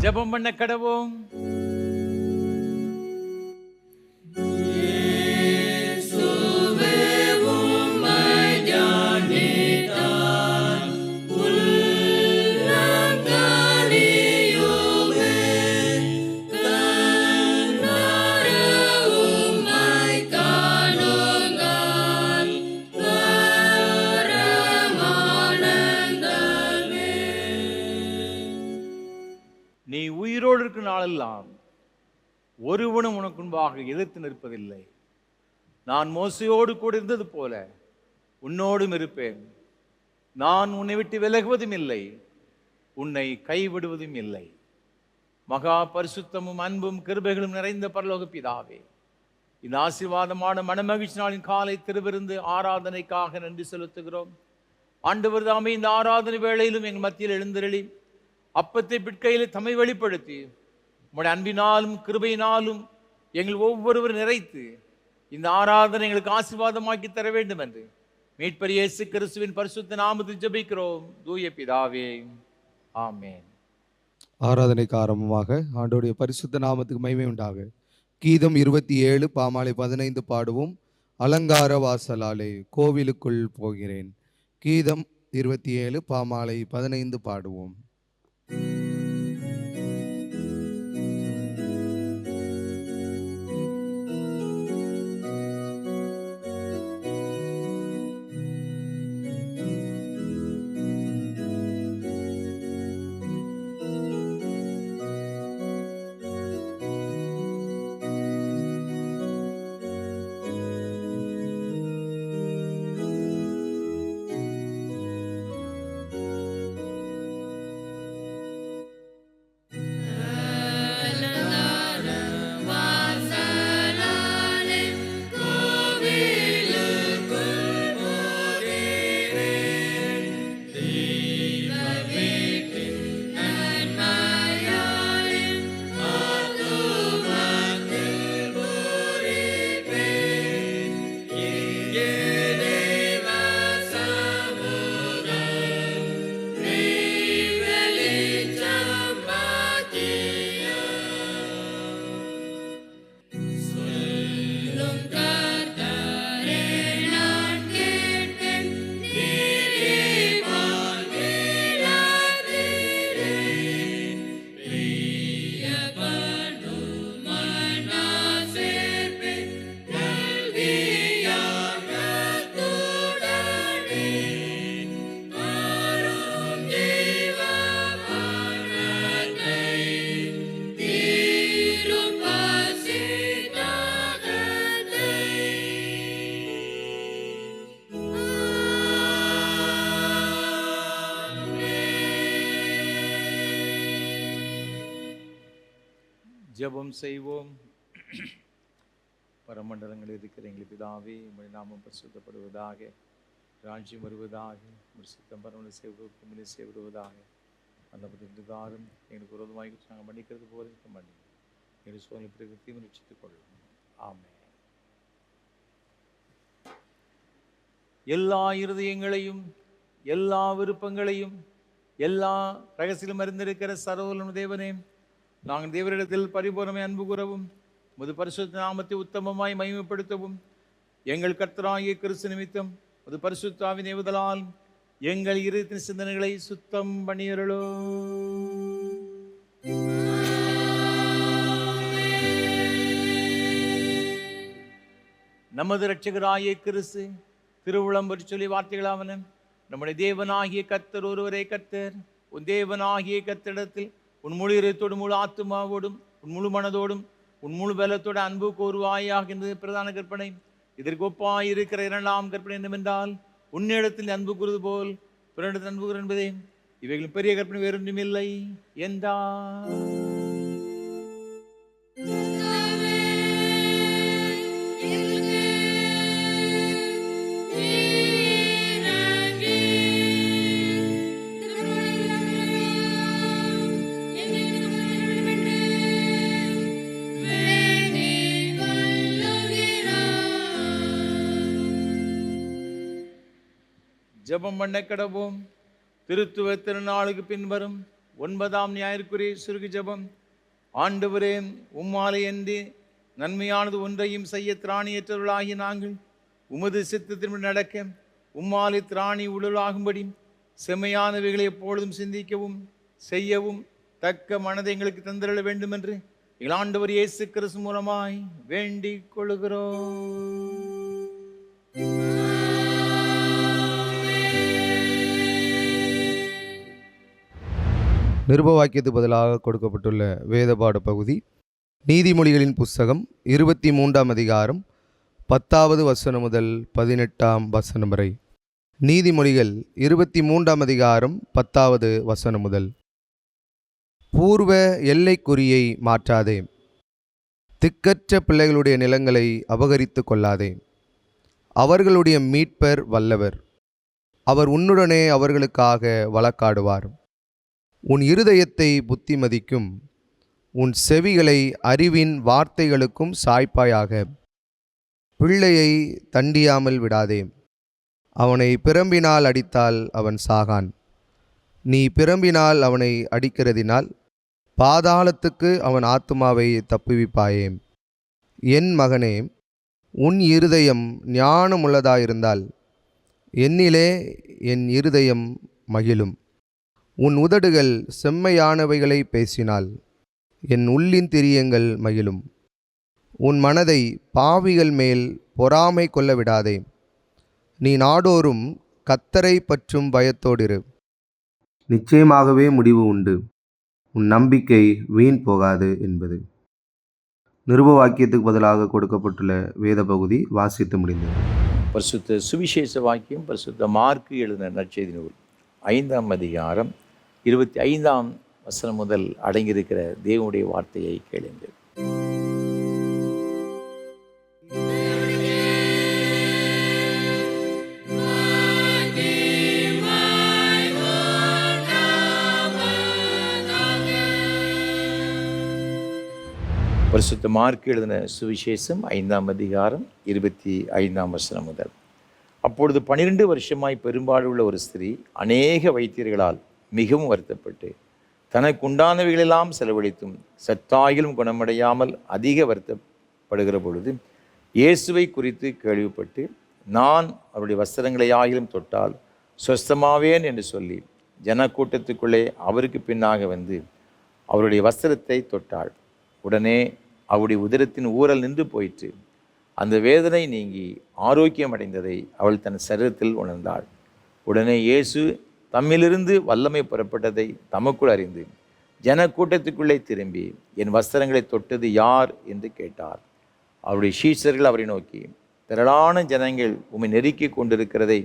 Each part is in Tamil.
ஜெபம் பண்ண கடவோம். நீ உயிரோடு இருக்கும் நாளெல்லாம் ஒருவனும் உனக்கு முன்பாக எதிர்த்து நிற்பதில்லை. நான் மோசையோடு கூட இருந்தது போல உன்னோடும் இருப்பேன். நான் உன்னை விட்டு விலகுவதும் இல்லை, உன்னை கைவிடுவதும் இல்லை. மகா பரிசுத்தமும் அன்பும் கிருபைகளும் நிறைந்த பரலோக பிதாவே, இந்த ஆசீர்வாதமான மனமகிழ்ச்சி நாளின் காலை திருவிருந்து ஆராதனைக்காக நன்றி செலுத்துகிறோம். ஆண்டவர் தாமே இந்த ஆராதனை வேளையிலும் எங்கள் மத்தியில் எழுந்தருளி அப்பத்தை பிட்கையில் தம்மை வெளிப்படுத்தி உம்முடைய அன்பினாலும் கிருபையினாலும் எங்கள் ஒவ்வொருவரும் நிறைத்து இந்த ஆராதனை எங்களுக்கு ஆசீர்வாதமாக்கி தர வேண்டும் என்று மீட்பர் இயேசு கிறிஸ்துவின் பரிசுத்த நாமத்தில் ஜெபிக்கிறோம் தூய பிதாவே, ஆமென். ஆராதனைக்கு ஆரம்பமாக ஆண்டவருடைய பரிசுத்த நாமத்துக்கு மகிமை உண்டாக கீதம் 27 பாமாலை 15 பாடுவோம். அலங்கார வாசலாலே கோவிலுக்குள் போகிறேன். கீதம் 27 பாமாலை 15 பாடுவோம். ஜெபம் செய்வோம். பரமண்டலங்களில் இருக்கிற எங்கள் பிதாவே, உம்முடைய நாமம் பரிசுத்தப்படுவதாக, ராஜ்யம் வருவதாக, உம்முடைய சித்தம் பரமண்டலம் செய்யப்படுவதாக. அந்த பிரதிதாரும் எங்களுக்கு விரோதமாய் நாங்கள் மன்னிக்கிறது போல இருக்க மாட்டோம். எங்கள் சோதனை பிரகத்தையும் ரட்சித்துக் கொள்ளும். ஆமென். எல்லா இருதயங்களையும் எல்லா விருப்பங்களையும் எல்லா ரகசியம் அறிந்திருக்கிற சர்வவல்லமை தேவனே, நாங்கள் தேவரிடத்தில் பரிபூரணமை அன்பு கூறவும் முது பரிசுத்த நாமத்தை உத்தமமாய் மகிமைப்படுத்தவும் எங்கள் கர்த்தராகிய கிறிஸ்து நிமித்தம் முது பரிசுத்தாவின் ஏவுதலால் எங்கள் இருதயத்தின் சிந்தனைகளை சுத்தம் பண்ணியருளோ. நமது இரட்சகராகிய கிறிஸ்து திருவுளம்பர் சொல்லி வார்த்தைகளாவன, நம்முடைய தேவனாகிய கர்த்தர் ஒருவரே கர்த்தர். உன் தேவனாகிய கர்த்தரிடத்தில் உன் முழு இதயத்தோடும் முழு ஆத்துமாவோடும் உன் முழு மனதோடும் உன் முழு பலத்தோடு அன்பு கோருவாயாக என்பது பிரதான கற்பனை. இதற்கு ஒப்பாய் இருக்கிற இரண்டாம் கற்பனை என்னவென்றால், உன்னிடத்தில் அன்பு கூறுவது போல் பிறனிடத்தில் அன்பு கூறு என்பதே. இவைகளின் பெரிய கற்பனை வேறொன்றும் இல்லை என்றார். ஜெபம் பண்ண கடவோம். திருத்துவ திருநாளுக்கு பின்வரும் 9ஆம் ஞாயிற்குரிய சுருகு ஜெபம். ஆண்டவரே, உம்மாலே அன்றி நன்மையானது ஒன்றையும் செய்ய திராணியற்றவர்களாகிய நாங்கள் உமது சித்தத்தின்படி நடக்க உம்மாலே திராணி உடலாகும்படி செம்மையானவைகளை எப்பொழுதும் சிந்திக்கவும் செய்யவும் தக்க மனதை எங்களுக்கு தந்திரள வேண்டும் என்று எங்கள் ஆண்டவர் இயேசு கிறிஸ்து மூலமாய் வேண்டிக் கொள்கிறோம். நிருபவாக்கியத்துக்கு பதிலாக கொடுக்கப்பட்டுள்ள வேதபாட பகுதி நீதிமொழிகளின் புஸ்தகம் 23ஆம் அதிகாரம் 10வது வசனம் முதல் 18ஆம் வசனம் வரை. நீதிமொழிகள் 23ஆம் அதிகாரம் 10வது வசனம் முதல். பூர்வ எல்லைக்குறியை மாற்றாதே, திக்கற்ற பிள்ளைகளுடைய நிலங்களை அபகரித்து கொள்ளாதே. அவர்களுடைய மீட்பர் வல்லவர், அவர் உன்னுடனே அவர்களுக்காக வழக்காடுவார். உன் இருதயத்தை புத்திமதிக்கும், உன் செவிகளை அறிவின் வார்த்தைகளுக்கும் சாய்ப்பாயாக. பிள்ளையை தண்டியாமல் விடாதே, அவனை பிரம்பினால் அடித்தால் அவன் சாகான். நீ பிரம்பினால் அவனை அடிக்கிறதினால் பாதாளத்துக்கு அவன் ஆத்துமாவை தப்புவிப்பாயே. என் மகனே, உன் இருதயம் ஞானமுள்ளதாயிருந்தால் என்னிலே என் இருதயம் மகிழும். உன் உதடுகள் செம்மையானவைகளை பேசினால் என் உள்ளின் திரியங்கள் மகிழும். உன் மனதை பாவிகள் மேல் பொறாமை கொள்ள விடாதே. நீ நாடோறும் கர்த்தரை பற்றும் பயத்தோடிரு. நிச்சயமாகவே முடிவு உண்டு, உன் நம்பிக்கை வீண் போகாது என்பது. நிருபவாக்கியத்துக்கு பதிலாக கொடுக்கப்பட்டுள்ள வேத பகுதி வாசித்து முடிந்தது. பரிசுத்த சுவிசேஷ வாக்கியம் பரிசுத்த மார்க்கு எழுதின நற்செய்தி நூல் 5ஆம் அதிகாரம் 25ஆம் வசனம் முதல் அடங்கியிருக்கிற தேவனுடைய வார்த்தையை கேளுங்கள். பரிசுத்த மார்க்கு எழுதின சுவிசேஷம் 5ஆம் அதிகாரம் 25ஆம் வசனம் முதல். அப்பொழுது 12 வருஷமாய் பெரும்பாலுள்ள ஒரு ஸ்திரீ அநேக வைத்தியர்களால் மிகவும் வருத்தப்பட்டு தனக்கு உண்டானவைகளெல்லாம் செலவழித்தும் சற்றாயிலும் குணமடையாமல் அதிக வருத்தப்படுகிற பொழுது இயேசுவை குறித்து கேள்விப்பட்டு, நான் அவருடைய வஸ்திரங்களை ஆகிலும் தொட்டால் சொஸ்தமாவேன் என்று சொல்லி ஜனக்கூட்டத்துக்குள்ளே அவருக்கு பின்னாக வந்து அவருடைய வஸ்திரத்தை தொட்டாள். உடனே அவருடைய உதரத்தின் ஊரல் நின்று போயிற்று. அந்த வேதனை நீங்கி ஆரோக்கியம் அடைந்ததை அவள் தன் சரீரத்தில் உணர்ந்தாள். உடனே இயேசு தம்மிலிருந்து வல்லமை புறப்பட்டதை தமக்குள் அறிந்து ஜனக்கூட்டத்துக்குள்ளே திரும்பி, என் வஸ்திரங்களை தொட்டது யார் என்று கேட்டார். அவருடைய சீஷர்கள் அவரை நோக்கி, திரளான ஜனங்கள் உம்மை நெருக்கி கொண்டிருக்கிறதை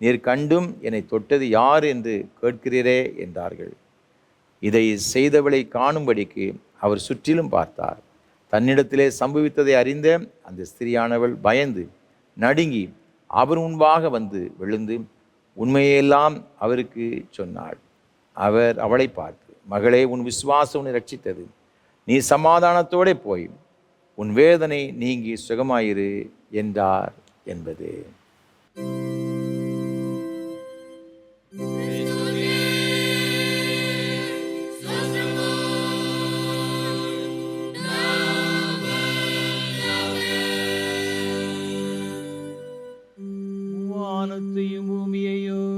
நீர் கண்டும் என்னை தொட்டது யார் என்று கேட்கிறீரே என்றார்கள். இதை செய்தவளை காணும்படிக்கு அவர் சுற்றிலும் பார்த்தார். தன்னிடத்திலே சம்பவித்ததை அறிந்த அந்த ஸ்திரியானவள் பயந்து நடுங்கி அவர் முன்பாக வந்து விழுந்து உண்மையெல்லாம் அவருக்கு சொன்னாள். அவர் அவளை பார்த்து, மகளே, உன் விசுவாசம் உன்னை ரட்சித்தது. நீ சமாதானத்தோടെ போய் உன் வேதனை நீங்கி சுகமாயிரு என்றார் என்பது. வானத்தையும் பூமியையும்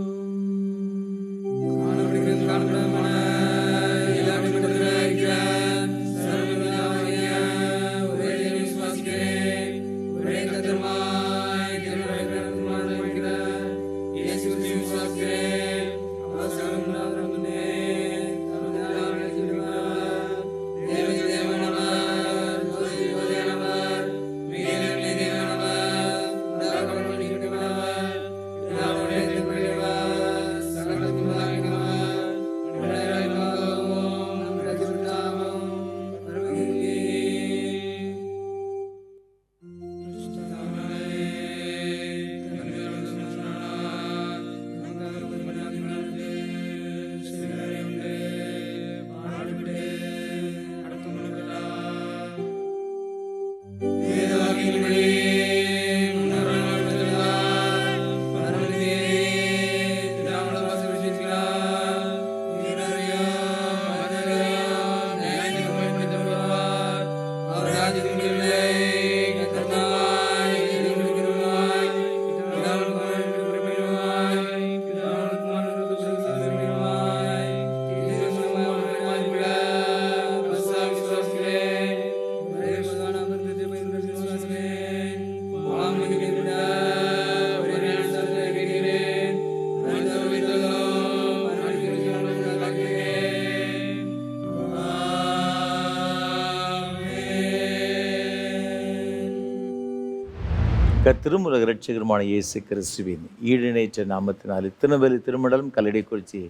கர்த்தரும் உலக இரட்சகருமான இயேசு கிறிஸ்துவின் ஈடிணையற்ற நாமத்தினால் திருநெல்வேலி திருமண்டலம் கல்லடைக்குறிச்சி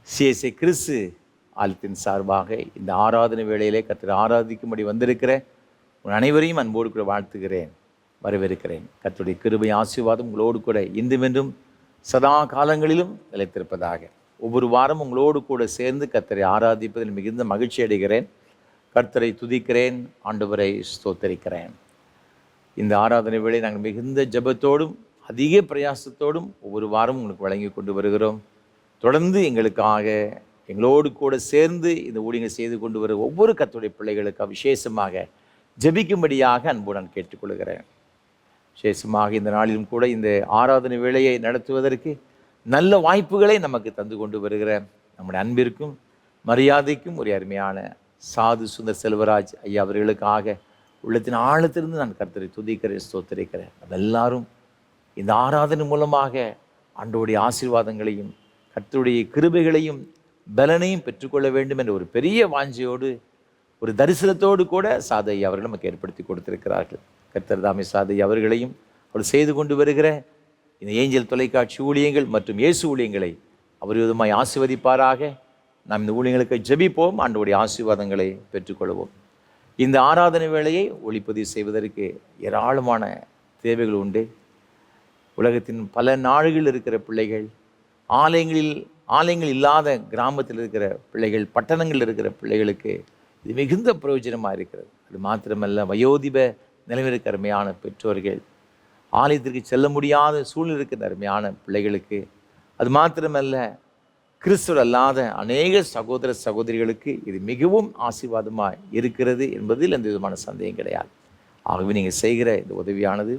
சிஎஸ்ஐ கிறிஸ்து ஆலயத்தின் சார்பாக இந்த ஆராதனை வேளையிலே கர்த்தரை ஆராதிக்கும்படி வந்திருக்கிற உன் அனைவரையும் அன்போடு கூட வாழ்த்துகிறேன், வரவேற்கிறேன். கர்த்தருடைய கிருபை ஆசீர்வாதம் உங்களோடு கூட இன்றுமென்றும் சதா காலங்களிலும் நிலைத்திருப்பதாக. ஒவ்வொரு வாரம் உங்களோடு கூட சேர்ந்து கர்த்தரை ஆராதிப்பதில் மிகுந்த மகிழ்ச்சி அடைகிறேன். கர்த்தரை துதிக்கிறேன், ஆண்டவரை ஸ்தோத்தரிக்கிறேன். இந்த ஆராதனை வேளை நாங்கள் மிகுந்த ஜெபத்தோடும் அதிக பிரயாசத்தோடும் ஒவ்வொரு வாரமும் உங்களுக்கு வழங்கி கொண்டு வருகிறோம். தொடர்ந்து எங்களோடு கூட சேர்ந்து இந்த ஊழியங்கள் செய்து கொண்டு வர ஒவ்வொரு கர்த்தருடைய பிள்ளைகளுக்கு விசேஷமாக ஜெபிக்கும்படியாக அன்புடன் கேட்டுக்கொள்கிறேன். விசேஷமாக இந்த நாளிலும் கூட இந்த ஆராதனை வேளையை நடத்துவதற்கு நல்ல வாய்ப்புகளை நமக்கு தந்து கொண்டு வருகிற நம்முடைய அன்பிற்கும் மரியாதைக்கும் ஒரு அருமையான சாது சுந்தர் செல்வராஜ் ஐயா அவர்களுக்காக உள்ளத்தின் ஆழத்திலிருந்து நான் கர்த்தரை துதிக்கிறேன், ஸ்தோத்தரிக்கிறேன். அதெல்லாரும் இந்த ஆராதனை மூலமாக ஆண்டவருடைய ஆசீர்வாதங்களையும் கர்த்தருடைய கிருபைகளையும் பலனையும் பெற்றுக்கொள்ள வேண்டும் என்ற ஒரு பெரிய வாஞ்சையோடு ஒரு தரிசனத்தோடு கூட சாதை அவர்கள் நமக்கு ஏற்படுத்தி கொடுத்திருக்கிறார்கள். கர்த்தர் தாமே சாதை அவர்களையும் அவர் செய்து கொண்டு வருகிற இந்த ஏஞ்சல் தொலைக்காட்சி ஊழியங்கள் மற்றும் இயேசு ஊழியங்களை அவர் விதமாய் ஆசீர்வதிப்பாராக. நாம் இந்த ஊழியங்களுக்கு ஜெபிப்போம், ஆண்டவருடைய ஆசீர்வாதங்களை பெற்றுக்கொள்வோம். இந்த ஆராதனை வேளையை ஒளிப்பதிவு செய்வதற்கு ஏராளமான தேவைகள் உண்டு. உலகத்தின் பல நாடுகளில் இருக்கிற பிள்ளைகள், ஆலயங்கள் இல்லாத கிராமத்தில் இருக்கிற பிள்ளைகள், பட்டணங்களில் இருக்கிற பிள்ளைகளுக்கு இது மிகுந்த பிரயோஜனமாக இருக்கிறது. அது மாத்திரமல்ல, வயோதிப நிலைமையில் இருக்கிற அருமையான பெற்றோர்கள், ஆலயத்திற்கு செல்ல முடியாத சூழ்நிலை இருக்கிற அருமையான பிள்ளைகளுக்கு, அது மாத்திரமல்ல கிறிஸ்துவர் அல்லாத அநேக சகோதர சகோதரிகளுக்கு இது மிகவும் ஆசீர்வாதமாக இருக்கிறது என்பதில் எந்த விதமான சந்தேகம் கிடையாது. ஆகவே நீங்கள் செய்கிற இந்த உதவியானது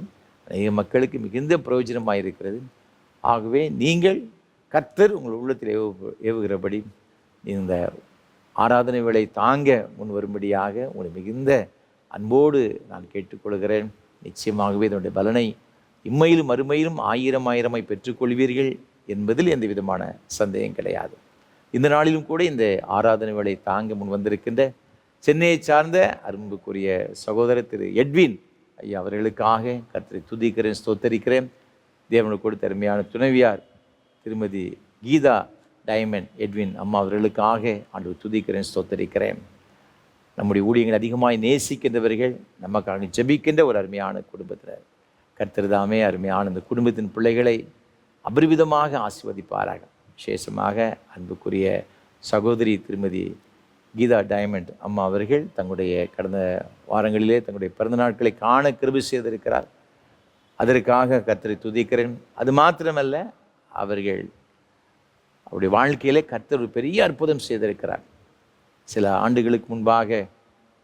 அநேக மக்களுக்கு மிகுந்த பிரயோஜனமாக இருக்கிறது. ஆகவே நீங்கள் கர்த்தர் உங்கள் உள்ளத்தில் ஏவுகிறபடி இந்த ஆராதனை வேளை தாங்க முன் வரும்படியாக உங்களை மிகுந்த அன்போடு நான் கேட்டுக்கொள்கிறேன். நிச்சயமாகவே இதனுடைய பலனை இம்மையிலும் மறுமையிலும் ஆயிரமாய் பெற்றுக்கொள்வீர்கள் என்பதில் எந்த விதமான சந்தேகம் கிடையாது. இந்த நாளிலும் கூட இந்த ஆராதனை வேளை தாங்க முன் வந்திருக்கின்ற சென்னையை சார்ந்த அன்புக்குரிய சகோதரர் திரு எட்வின் ஐயா அவர்களுக்காக கர்த்தரை துதிக்கிறேன், ஸ்தோத்தரிக்கிறேன். தேவனுக்கு கொடுத்த அருமையான துணைவியார் திருமதி கீதா டைமண்ட் எட்வின் அம்மா அவர்களுக்காக ஆண்டவர் துதிக்கிறேன், ஸ்தோத்தரிக்கிறேன். நம்முடைய ஊழியங்கள் அதிகமாய் நேசிக்கின்றவர்கள், நமக்காக ஜெபிக்கின்ற ஒரு அருமையான குடும்பத்தினர். கர்த்தர் தாமே அருமையான இந்த குடும்பத்தின் பிள்ளைகளை அபரிவிதமாக ஆசீர்வதிப்பாராக. விசேஷமாக அன்புக்குரிய சகோதரி திருமதி கீதா டைமண்ட் அம்மா அவர்கள் தங்களுடைய கடந்த வாரங்களிலே தங்களுடைய பிறந்த நாட்களை காண கிருபை செய்திருக்கிறார். அதற்காக கர்த்தரை துதிக்கிறேன். அது மாத்திரமல்ல, அவருடைய வாழ்க்கையிலே கர்த்தர் ஒரு பெரிய அற்புதம் செய்திருக்கிறார். சில ஆண்டுகளுக்கு முன்பாக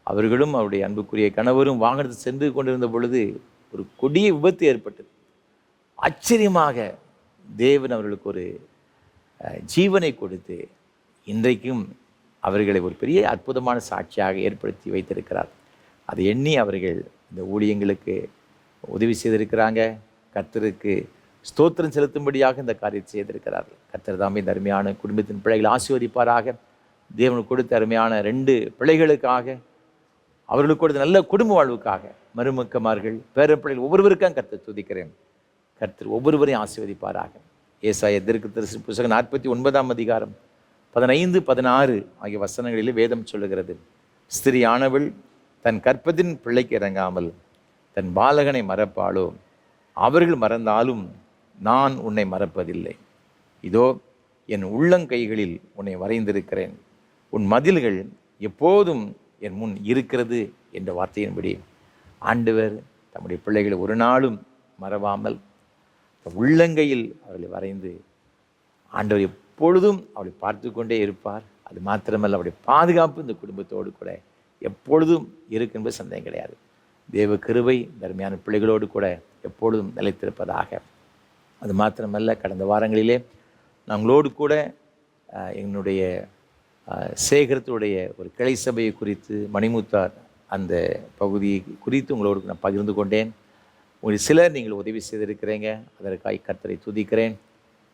அவர்களும் அவருடைய அன்புக்குரிய கணவரும் வாகனத்தில் சென்று கொண்டிருந்த பொழுது ஒரு கொடிய விபத்து ஏற்பட்டது. ஆச்சரியமாக தேவன் அவர்களுக்கு ஒரு ஜீவனை கொடுத்து இன்றைக்கும் அவர்களை ஒரு பெரிய அற்புதமான சாட்சியாக ஏற்படுத்தி வைத்திருக்கிறார். அதை எண்ணி அவர்கள் இந்த ஊழியங்களுக்கு உதவி செய்திருக்கிறாங்க. கர்த்தருக்கு ஸ்தோத்திரம் செலுத்தும்படியாக இந்த காரியத்தை செய்திருக்கிறார்கள். கர்த்தர் தாமே இந்த அருமையான குடும்பத்தின் பிள்ளைகளை ஆசீர்வதிப்பாராக. தேவனுக்கு கொடுத்த அருமையான 2 பிள்ளைகளுக்காக, அவர்களுக்கு கொடுத்த நல்ல குடும்ப வாழ்வுக்காக, மருமக்கமார்கள், பேரப்பிள்ளைகள் ஒவ்வொருவருக்கும் கர்த்தர் துதிக்கிறேன். கர்த்தர் ஒவ்வொருவரையும் ஆசீர்வதிப்பாராக. ஏசாயா தீர்க்கதரிசி புத்தகம் 49ஆம் அதிகாரம் 15, 16 ஆகிய வசனங்களிலே வேதம் சொல்லுகிறது, ஸ்திரியானவள் தன் கற்பத்தின் பிள்ளைக்கு இறங்காமல் தன் பாலகனை மறப்பாளோ? அவர்கள் மறந்தாலும் நான் உன்னை மறப்பதில்லை. இதோ என் உள்ளங்கைகளில் உன்னை வரைந்திருக்கிறேன், உன் மதில்கள் எப்போதும் என் முன் இருக்கிறது என்ற வார்த்தையின்படி ஆண்டவர் தம்முடைய பிள்ளைகளை ஒரு நாளும் மறவாமல் உள்ளங்கையில் அவர்களை வரைந்து ஆண்டவர் எப்பொழுதும் அவளை பார்த்து கொண்டே இருப்பார். அது மாத்திரமல்ல, அவருடைய பாதுகாப்பு இந்த குடும்பத்தோடு கூட எப்பொழுதும் இருக்கு என்பது சந்தேகம் கிடையாது. தேவ கிருபை தர்மையான பிள்ளைகளோடு கூட எப்பொழுதும் நிலைத்திருப்பதாக. அது மாத்திரமல்ல, கடந்த வாரங்களிலே நாங்களோடு கூட எங்களுடைய சேகரத்துடைய ஒரு கிளை சபையை குறித்து, மணிமுத்தார் அந்த பகுதியை குறித்து உங்களோடு நான் பகிர்ந்து கொண்டேன். உங்கள் சிலர் நீங்கள் உதவி செய்திருக்கிறீங்க, அதற்காக கர்த்தரை துதிக்கிறேன்.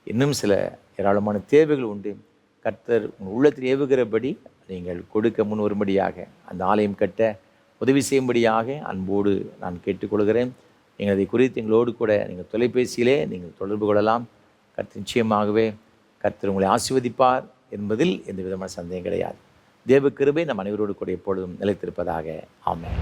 இன்னும் சில ஏராளமான தேவைகள் உண்டு. கர்த்தர் உங்கள் உள்ளத்தில் ஏவுகிறபடி நீங்கள் கொடுக்க முன் வரும்படியாக, அந்த ஆலயம் கட்ட உதவி செய்யும்படியாக அன்போடு நான் கேட்டுக்கொள்கிறேன். நீங்கள் அதை குறித்து எங்களோடு கூட நீங்கள் தொலைபேசியிலே நீங்கள் தொடர்பு கொள்ளலாம். கர்த்தர் நிச்சயமாகவே கர்த்தர் உங்களை ஆசீர்வதிப்பார் என்பதில் எந்த விதமான சந்தேகம் கிடையாது. தேவ கிருபை நம் அனைவரோடு கூட எப்பொழுதும் நிலைத்திருப்பதாக. ஆமென்.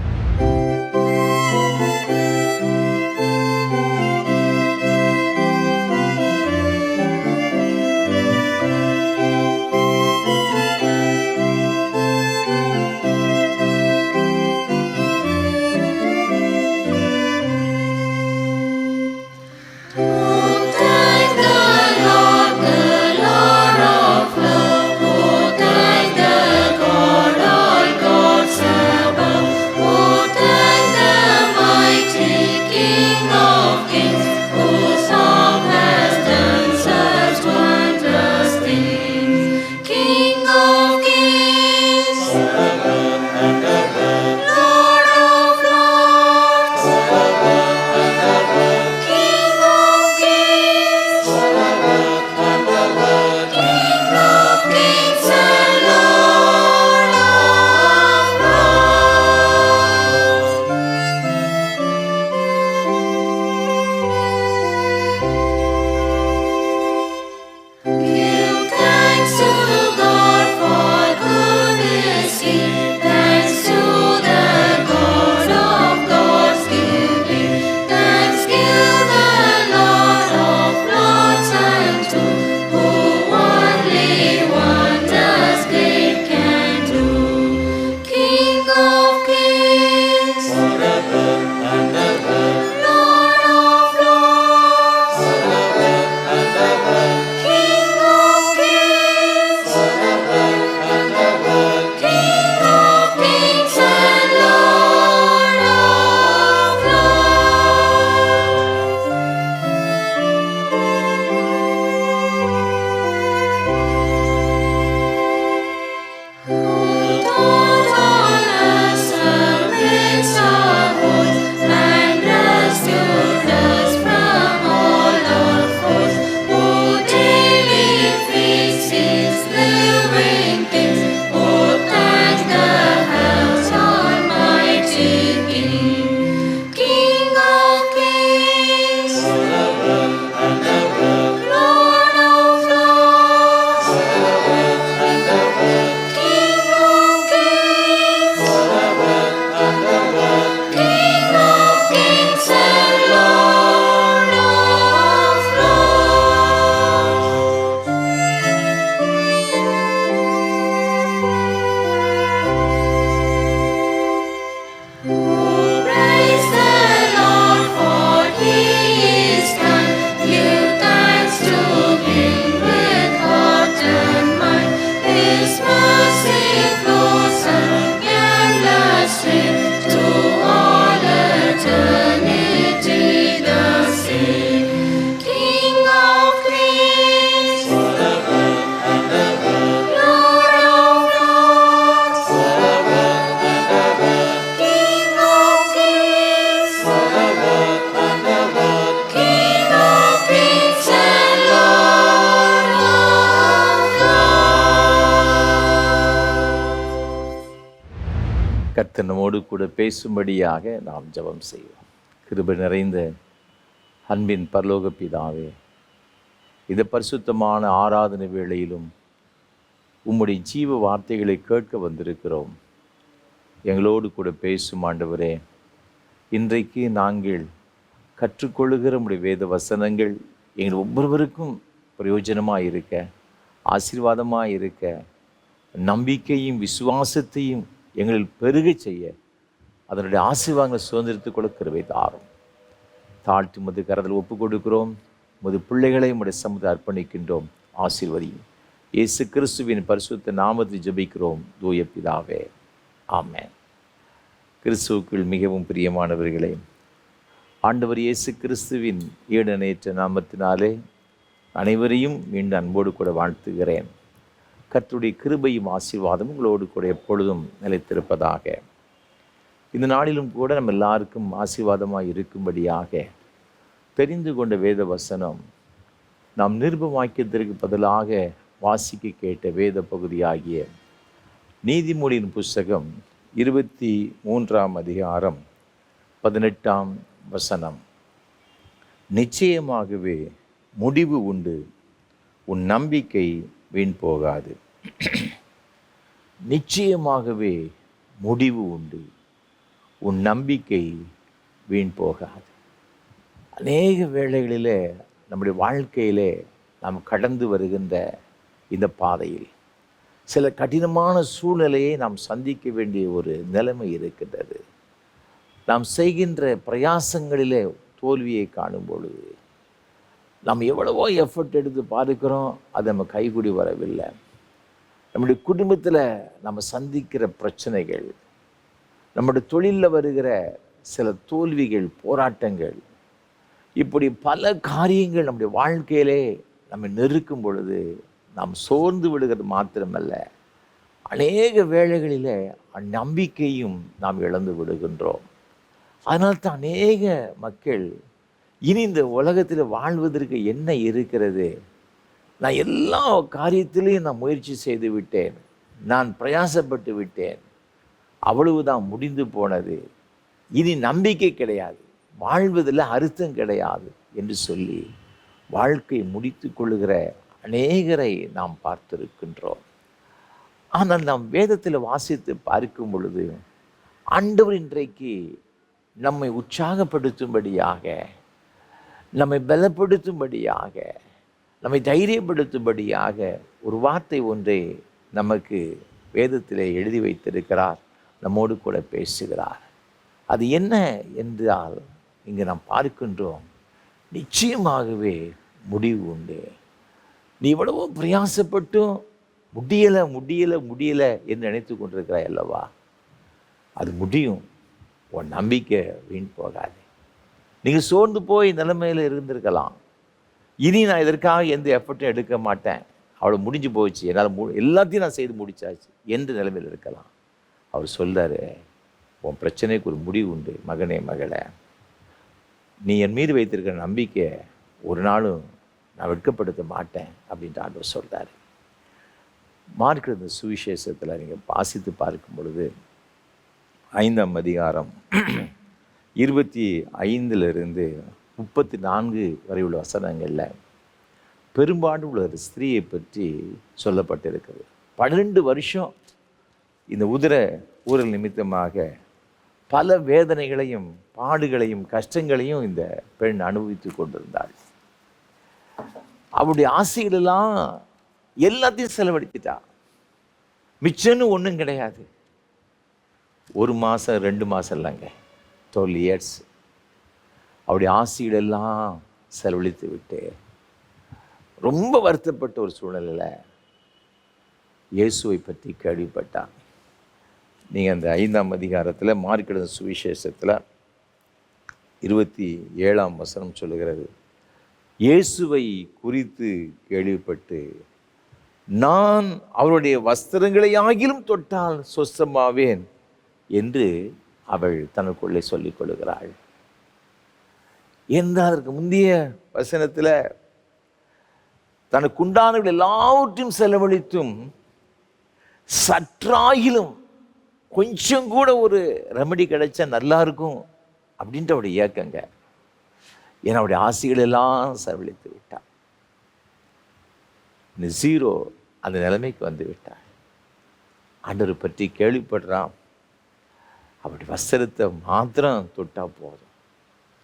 கர்த்தர் நம்மோடு கூட பேசும்படியாக நாம் ஜெபம் செய்வோம். கிருபை நிறைந்த அன்பின் பரலோக பிதாவே, இந்த பரிசுத்தமான ஆராதனை வேளையிலும் உம்முடைய ஜீவ வார்த்தைகளை கேட்க வந்திருக்கிறோம். எங்களோடு கூட பேசும் ஆண்டவரே, இன்றைக்கு நாங்கள் கற்றுக்கொள்ளுகிற உம்முடைய வேத வசனங்கள் எங்கள் ஒவ்வொருவருக்கும் பிரயோஜனமாக இருக்க, ஆசீர்வாதமாக இருக்க, நம்பிக்கையும் விசுவாசத்தையும் எங்களில் பெருகச் செய்ய, அதனுடைய ஆசீர்வாதங்களை சுதந்திரத்துக் கொள்ள கிருபை தாரும். தாழ்த்தி உமது கரத்தில் ஒப்புக் கொடுக்கிறோம். உமது பிள்ளைகளை உம்முடைய சமூகத்தில் அர்ப்பணிக்கின்றோம். ஆசீர்வதியும். இயேசு கிறிஸ்துவின் பரிசுத்த நாமத்தில் ஜெபிக்கிறோம் தூய பிதாவே, ஆமென். கிறிஸ்துவுக்குள் மிகவும் பிரியமானவர்களே, ஆண்டவர் இயேசு கிறிஸ்துவின் ஈடநேற்ற நாமத்தினாலே அனைவரையும் மீண்டும் அன்போடு கூட வாழ்த்துகிறேன். கர்த்தருடைய கிருபையும் ஆசீர்வாதம் உங்களோடு கூட எப்பொழுதும் நிலைத்திருப்பதாக. இந்த நாளிலும் கூட நம்ம எல்லாருக்கும் ஆசீர்வாதமாக இருக்கும்படியாக தெரிந்து கொண்ட வேத வசனம், நாம் நிருப வாக்கியத்திற்கு பதிலாக வாசிக்க கேட்ட வேத பகுதியாகிய நீதிமொழியின் புஸ்தகம் 23ஆம் அதிகாரம் 18ஆம் வசனம். நிச்சயமாகவே முடிவு உண்டு, உன் நம்பிக்கை வீண் போகாது. நிச்சயமாகவே முடிவு உண்டு, உன் நம்பிக்கை வீண் போகாது. அநேக வேளைகளிலே நம்முடைய வாழ்க்கையிலே நாம் கடந்து வருகின்ற இந்த பாதையில் சில கடினமான சூழ்நிலையை நாம் சந்திக்க வேண்டிய ஒரு நிலைமை இருக்கின்றது. நாம் செய்கின்ற பிரயாசங்களிலே தோல்வியை காணும் பொழுது நாம் எவ்வளவோ எஃபர்ட் எடுத்து பார்க்கிறோம், அது நம்ம கைகூடி வரவில்லை. நம்முடைய குடும்பத்தில் நம்ம சந்திக்கிற பிரச்சனைகள், நம்முடைய தொழிலில் வருகிற சில தோல்விகள், போராட்டங்கள், இப்படி பல காரியங்கள் நம்முடைய வாழ்க்கையிலே நம்ம நெருக்கும் பொழுது நாம் சோர்ந்து விடுகிறது மாத்திரமல்ல, அநேக வேளைகளிலே நம்பிக்கையும் நாம் இழந்து விடுகின்றோம். அதனால்தான் அநேக மக்கள் இனி இந்த உலகத்தில் வாழ்வதற்கு என்ன இருக்கிறது, நான் எல்லா காரியத்திலையும் நான் முயற்சி செய்து விட்டேன், நான் பிரயாசப்பட்டு விட்டேன், அவ்வளவுதான் முடிந்து போனது, இனி நம்பிக்கை கிடையாது, வாழ்வதில் அர்த்தம் கிடையாது என்று சொல்லி வாழ்க்கை முடித்து கொள்ளுகிற அநேகரை நாம் பார்த்திருக்கின்றோம். ஆனால் நாம் வேதத்தில் வாசித்து பார்க்கும் பொழுது ஆண்டவர் இன்றைக்கு நம்மை உற்சாகப்படுத்தும்படியாக, நம்மை பலப்படுத்தும்படியாக, நம்மை தைரியப்படுத்தும்படியாக ஒரு வார்த்தை ஒன்றை நமக்கு வேதத்திலே எழுதி வைத்திருக்கிறார், நம்மோடு கூட பேசுகிறார். அது என்ன என்றால், இங்கே நாம் பார்க்கின்றோம், நிச்சயமாகவே முடிவு உண்டு. நீ இவ்வளவோ பிரயாசப்பட்டும் முடியலை முடியலை முடியலை என்று நினைத்து கொண்டிருக்கிறாய் அல்லவா, அது முடியும். உன் நம்பிக்கை வீண் போகாது. நீங்கள் சோர்ந்து போய் நிலைமையில் இருந்திருக்கலாம், இனி நான் இதற்காக எந்த எஃபர்ட்டும் எடுக்க மாட்டேன், அவ்வளோ முடிஞ்சு போச்சு, என்னால் எல்லாத்தையும் நான் செய்து முடிச்சாச்சு என்று நிலைமையில் இருக்கலாம். அவர் சொல்றாரு, உன் பிரச்சனைக்கு ஒரு முடிவு உண்டு மகனே, மகளே. நீ என் மீது வைத்திருக்கிற நம்பிக்கை ஒரு நாளும் நான் வெட்கப்படுத்த மாட்டேன் அப்படின்ட்டு ஆண்டவர் சொல்கிறார். மார்க்கு இந்த சுவிசேஷத்தில் நீங்கள் வாசித்து பார்க்கும் பொழுது 5ஆம் அதிகாரம் 25 34 வரை உள்ள வசனங்களில் பெரும்பாலும் உள்ள ஒரு ஸ்திரீயை பற்றி சொல்லப்பட்டிருக்கிறது. 12 வருஷம் இந்த ஊரல் நிமித்தமாக பல வேதனைகளையும் பாடுகளையும் கஷ்டங்களையும் இந்த பெண் அனுபவித்து கொண்டிருந்தாள். அவருடைய ஆசைகளெல்லாம் எல்லாத்தையும் செலவழித்துட்டா, மிச்சம்னு ஒன்றும் கிடையாது. 1 மாதம் 2 மாதம் இல்லைங்க, 12 years அவருடைய ஆசைகளெல்லாம் செலவழித்து விட்டு ரொம்ப வருத்தப்பட்ட ஒரு சூழ்நிலையில் இயேசுவை பற்றி கேள்விப்பட்டான். நீங்கள் அந்த 5ஆம் அதிகாரத்தில் மார்க்கு எழுதின சுவிசேஷத்தில் 27ஆம் வசனம் சொல்லுகிறது, இயேசுவை குறித்து கேள்விப்பட்டு நான் அவருடைய வஸ்திரங்களை ஆகிலும் தொட்டால் சொஸ்தமாவேன் என்று அவள் தனக்குள்ளே சொல்லிக் கொள்கிறாள். என்றால் அதற்கு முந்தைய வசனத்தில் தனக்குண்டானவர்கள் எல்லாவற்றையும் செலவழித்தும் சற்றாகிலும் கொஞ்சம் கூட ஒரு ரெமடி கிடைச்சா நல்லா இருக்கும் அப்படின்ட்டு அவருடைய இயக்கங்க. ஏன்னா அவருடைய ஆசைகள் எல்லாம் செலவழித்து விட்டார். இந்த 0 அந்த நிலைமைக்கு வந்து விட்டார். ஆண்டவரை பற்றி கேள்விப்படுறான், அவருடைய வஸ்திரத்தை மாத்திரம் தொட்டா போதும்.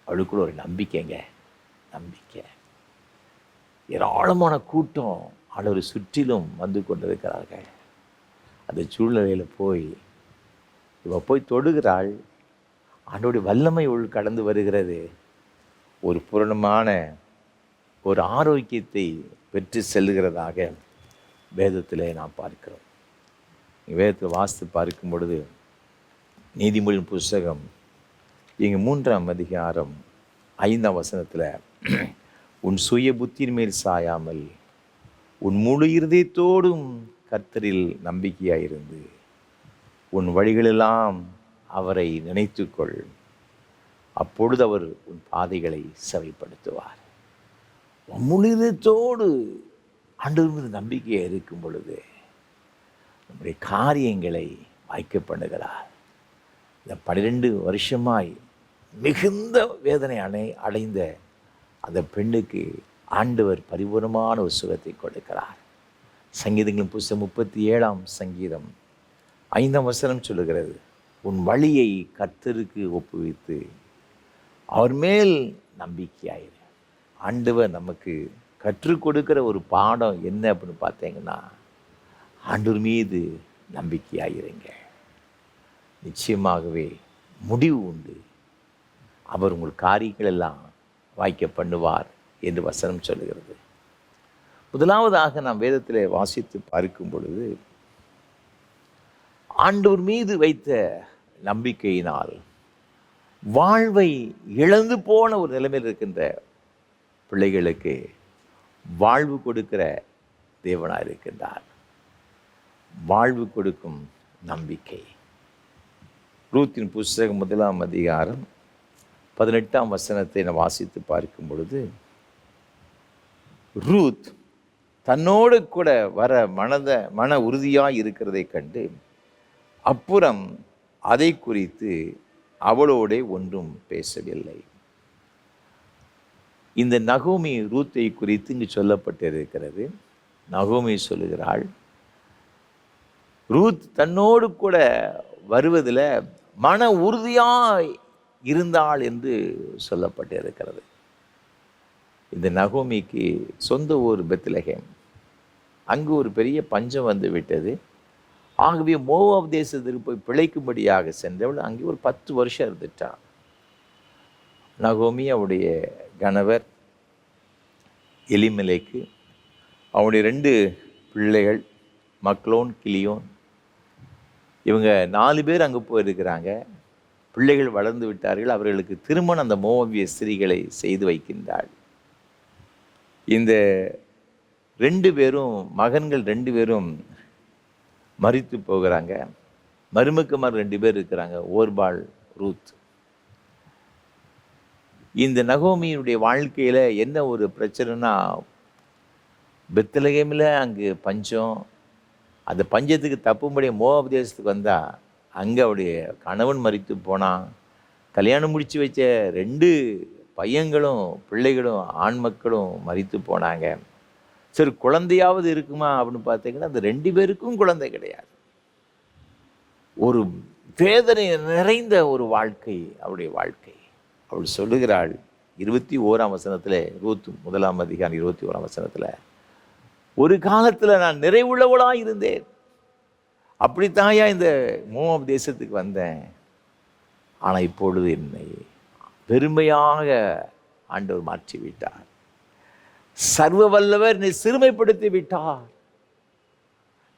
அவளுக்குள்ள ஒரு நம்பிக்கைங்க, நம்பிக்கை. ஏராளமான கூட்டம் ஆண்டவரை சுற்றிலும் வந்து கொண்டிருக்கிறார்கள். அந்த சூழ்நிலையில் இவ போய் தொடுகிறாள். ஆண்டவருடைய வல்லமை உள் கடந்து வருகிறது. ஒரு பூரணமான ஒரு ஆரோக்கியத்தை பெற்று செல்லுகிறதாக வேதத்தில் நாம் பார்க்கிறோம். வேதத்தில் வாசித்து பார்க்கும் பொழுது நீதிமொழியின் புஸ்தகம் இங்கே 3ஆம் அதிகாரம் 5ஆம் வசனத்தில், உன் சுய புத்தியின் மேல் சாயாமல் உன் முழு இருதயத்தோடும் கர்த்தரில் நம்பிக்கையாயிருந்து உன் வழிகளெல்லாம் அவரை நினைத்துக்கொள், அப்பொழுது அவர் உன் பாதைகளை செவைப்படுத்துவார். முழுதத்தோடு ஆண்டவர் மீது நம்பிக்கையாக இருக்கும் பொழுது நம்முடைய காரியங்களை வாய்க்க பண்ணுகிறார். இந்த 12 வருஷமாய் மிகுந்த வேதனை அடைந்த அந்த பெண்ணுக்கு ஆண்டவர் பரிபூர்ணமான ஒரு சுகத்தை கொடுக்கிறார். சங்கீதங்களின் புஸ்தகம் 37ஆம் சங்கீதம் 5ஆம் வசனம் சொல்லுகிறது, உன் வழியை கர்த்தருக்கு ஒப்புவித்து அவர் மேல் நம்பிக்கையாயிரு. ஆண்டவர் நமக்கு கற்றுக் கொடுக்கிற ஒரு பாடம் என்ன அப்படின்னு பார்த்தீங்கன்னா, ஆண்டவர் மீது நம்பிக்கையாயிருங்க. நிச்சயமாகவே முடிவு உண்டு. அவர் உங்கள் காரியங்கள் எல்லாம் வாய்க்க பண்ணுவார் என்று வசனம் சொல்லுகிறது. முதலாவதாக நாம் வேதத்திலே வாசித்து பார்க்கும் பொழுது, ஆண்டவர் மீது வைத்த நம்பிக்கையினால் வாழ்வை இழந்து போன ஒரு நிலைமையில் இருக்கின்ற பிள்ளைகளுக்கு வாழ்வு கொடுக்கிற தேவனாக இருக்கின்றார். வாழ்வு கொடுக்கும் நம்பிக்கை. ரூத்தின் புஸ்தகம் 1ஆம் அதிகாரம் 18ஆம் வசனத்தை நான் வாசித்து பார்க்கும் பொழுது, ரூத் தன்னோடு கூட வர மன உறுதியாக இருக்கிறதை கண்டு அப்புறம் அதை குறித்து அவளோட ஒன்றும் பேசவில்லை. இந்த நகோமி ரூத்தை குறித்து இங்கு சொல்லப்பட்டிருக்கிறது. நகோமி சொல்லுகிறாள், ரூத் தன்னோடு கூட வருவதில் மன உறுதியாய் இருந்தாள் என்று சொல்லப்பட்டிருக்கிறது. இந்த நகோமிக்கு சொந்த ஊர் பெத்லகேம். அங்கு ஒரு பெரிய பஞ்சம் வந்து விட்டது. ஆகவே மோவாப் தேசத்திற்கு போய் பிழைக்கும்படியாக சென்றவள் அங்கே ஒரு 10 வருஷம் இருந்துட்டாள். நகோமி அவருடைய கணவர் எலிமெலேக்கு, அவனுடைய 2 பிள்ளைகள் மக்லோன் கிலியோன், இவங்க 4 பேர் அங்கே போயிருக்கிறாங்க. பிள்ளைகள் வளர்ந்து விட்டார்கள். அவர்களுக்கு திருமணம் அந்த மோவாபிய ஸ்திரீகளை செய்து வைக்கின்றாள். இந்த 2 பேரும் மகன்கள் 2 பேரும் மரித்து போகிறாங்க. மருமக்கமார் 2 பேர் இருக்கிறாங்க, ஓர்பால், ரூத். இந்த நகோமியினுடைய வாழ்க்கையில் என்ன ஒரு பிரச்சனைனா, பெத்லகேமில் அங்கு பஞ்சம். அந்த பஞ்சத்துக்கு தப்பும்படி மோவாப் தேசத்துக்கு வந்தால் அங்கே அவருடைய கணவன் மரித்து போனான். கல்யாணம் முடித்து வச்ச 2 பையங்களும் பிள்ளைகளும் ஆண் மக்களும் மரித்து போனாங்க. சரி, குழந்தையாவது இருக்குமா அப்படின்னு பார்த்தீங்கன்னா அந்த 2 பேருக்கும் குழந்தை கிடையாது. ஒரு வேதனை நிறைந்த ஒரு வாழ்க்கை அவருடைய வாழ்க்கை. அவள் சொல்லுகிறாள் 21ஆம் வசனத்தில், ரூத் 1ஆம் அதிகாரம் 21ஆம் வசனத்தில், ஒரு காலத்தில் நான் நிறைவுள்ளவளாக இருந்தேன், அப்படித்தாயா இந்த மோவாப் தேசத்துக்கு வந்தேன், ஆனால் இப்பொழுது என்னை பெருமையாக ஆண்டவர் மாற்றி விட்டார். சர்வ வல்லவர் என்னை சிறுமைப்படுத்தி விட்டார்.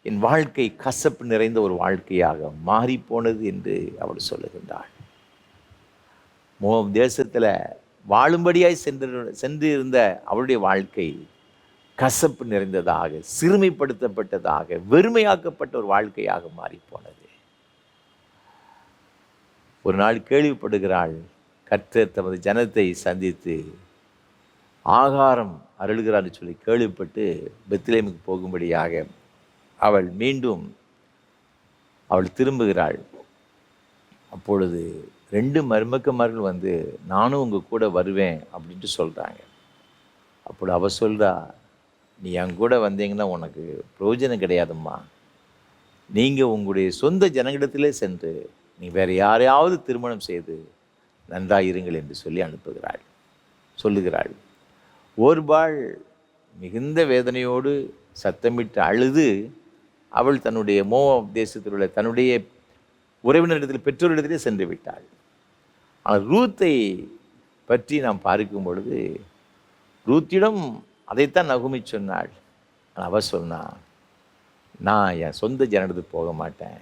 என் வாழ்க்கை கசப்பு நிறைந்த ஒரு வாழ்க்கையாக மாறி போனது என்று அவள் சொல்லுகின்றாள். மோவாப் தேசத்தில் வாழும்படியாய் சென்று இருந்த அவளுடைய வாழ்க்கை கசப்பு நிறைந்ததாக, சிறுமைப்படுத்தப்பட்டதாக, வெறுமையாக்கப்பட்ட ஒரு வாழ்க்கையாக மாறிப்போனது. ஒரு நாள் கேள்விப்படுகிறாள், கர்த்தர் தமது ஜனத்தை சந்தித்து ஆகாரம் அருள்கிறான்னு சொல்லி கேள்விப்பட்டு பெத்லகேமுக்கு போகும்படியாக அவள் திரும்புகிறாள். அப்பொழுது 2 மருமக்கமார்கள் வந்து, நானும் உங்கள் கூட வருவேன் அப்படின்ட்டு சொல்கிறாங்க. அப்பொழுது அவள் சொல்கிறா, நீ என் கூட வந்தீங்கன்னா உனக்கு பிரயோஜனம் கிடையாதும்மா, நீங்கள் உங்களுடைய சொந்த ஜனங்களிடத்திலே சென்று நீ வேறு யாரையாவது திருமணம் செய்து நன்றாயிருங்கள் என்று சொல்லி சொல்லுகிறாள். ஓர்பாள் மிகுந்த வேதனையோடு சத்தமிட்டு அழுது அவள் தன்னுடைய மோவாப் தேசத்தில் உள்ள தன்னுடைய உறவினரிடத்தில், பெற்றோரிடத்திலே சென்று விட்டாள். ஆனால் ரூத்தை பற்றி நாம் பார்க்கும் பொழுது, ரூத்திடம் அதைத்தான் நகோமி சொன்னாள். அவள் சொன்னா, நான் என் சொந்த ஜனத்துக்கு போக மாட்டேன்,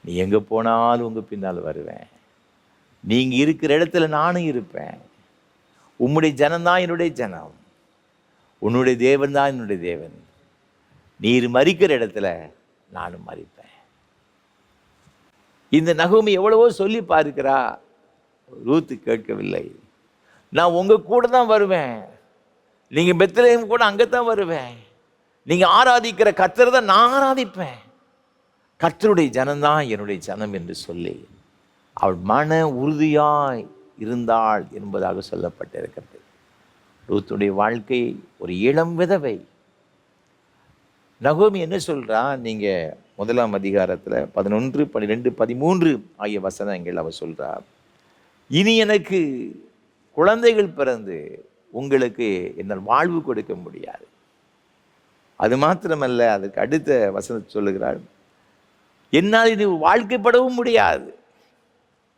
நீ எங்கே போனாலும் உங்கள் பின்னால் வருவேன், நீங்கள் இருக்கிற இடத்துல நானும் இருப்பேன், உம்முடைய ஜனம்தான் என்னுடைய ஜனம், உன்னுடைய தேவன் தான் என்னுடைய தேவன், நீர் மரிக்கிற இடத்துல நானும் மரிப்பேன். இந்த நகோமி எவ்வளவோ சொல்லி பார்க்கிறா, ரூத்து கேட்கவில்லை. நான் உங்கள் கூட தான் வருவேன், நீங்கள் பெத்லகேம் கூட அங்கே தான் வருவேன், நீங்கள் ஆராதிக்கிற கர்த்தரை தான் நான் ஆராதிப்பேன், கர்த்தருடைய ஜனம்தான் என்னுடைய ஜனம் என்று சொல்லி அவள் மன உறுதியாய் இருந்தாள் என்பதாக சொல்லப்பட்டிருக்கிறது. ரூத்துடைய வாழ்க்கை ஒரு இளம் விதவை. நகோமி என்ன சொல்றா? நீங்க 1ஆம் அதிகாரத்துல 11, 12, 13 ஆகிய வசனங்கள் அவ சொல்றா, இனி எனக்கு குழந்தைகள் பிறந்து உங்களுக்கு என்னால் வாழ்வு கொடுக்க முடியாது. அது மாத்திரமல்ல, அதுக்கு அடுத்த வசனத்தை சொல்லுகிறாள், என்னால் இது வாழ்க்கைப்படவும் முடியாது.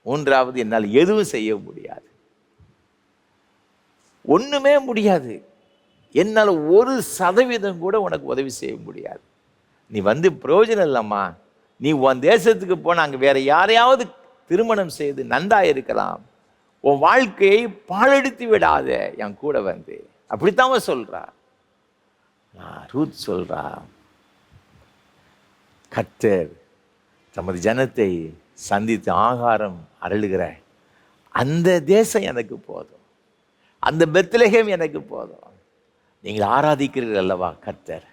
3வது, என்னால் எதுவும் செய்ய முடியாது. ஒண்ணுமே முடியாது. என்னால் 1% கூட உனக்கு உதவி செய்ய முடியாது. நீ வந்து பிரயோஜனம் இல்லம்மா. நீ உன் தேசத்துக்கு போன அங்கே வேற யாரையாவது திருமணம் செய்து நன்றா இருக்கலாம். உன் வாழ்க்கையை பாழடித்து விடாத என் கூட வந்து. அப்படித்தான் சொல்றா. ரூத் சொல்றா, கர்த்தர் தமது ஜனத்தை சந்தித்து ஆகாரம் அருளுகிற அந்த தேசம் எனக்கு போதும், அந்த பெத்லகேம் எனக்கு போதும். நீங்கள் ஆராதிக்கிறீர்கள் அல்லவா கர்த்தர்,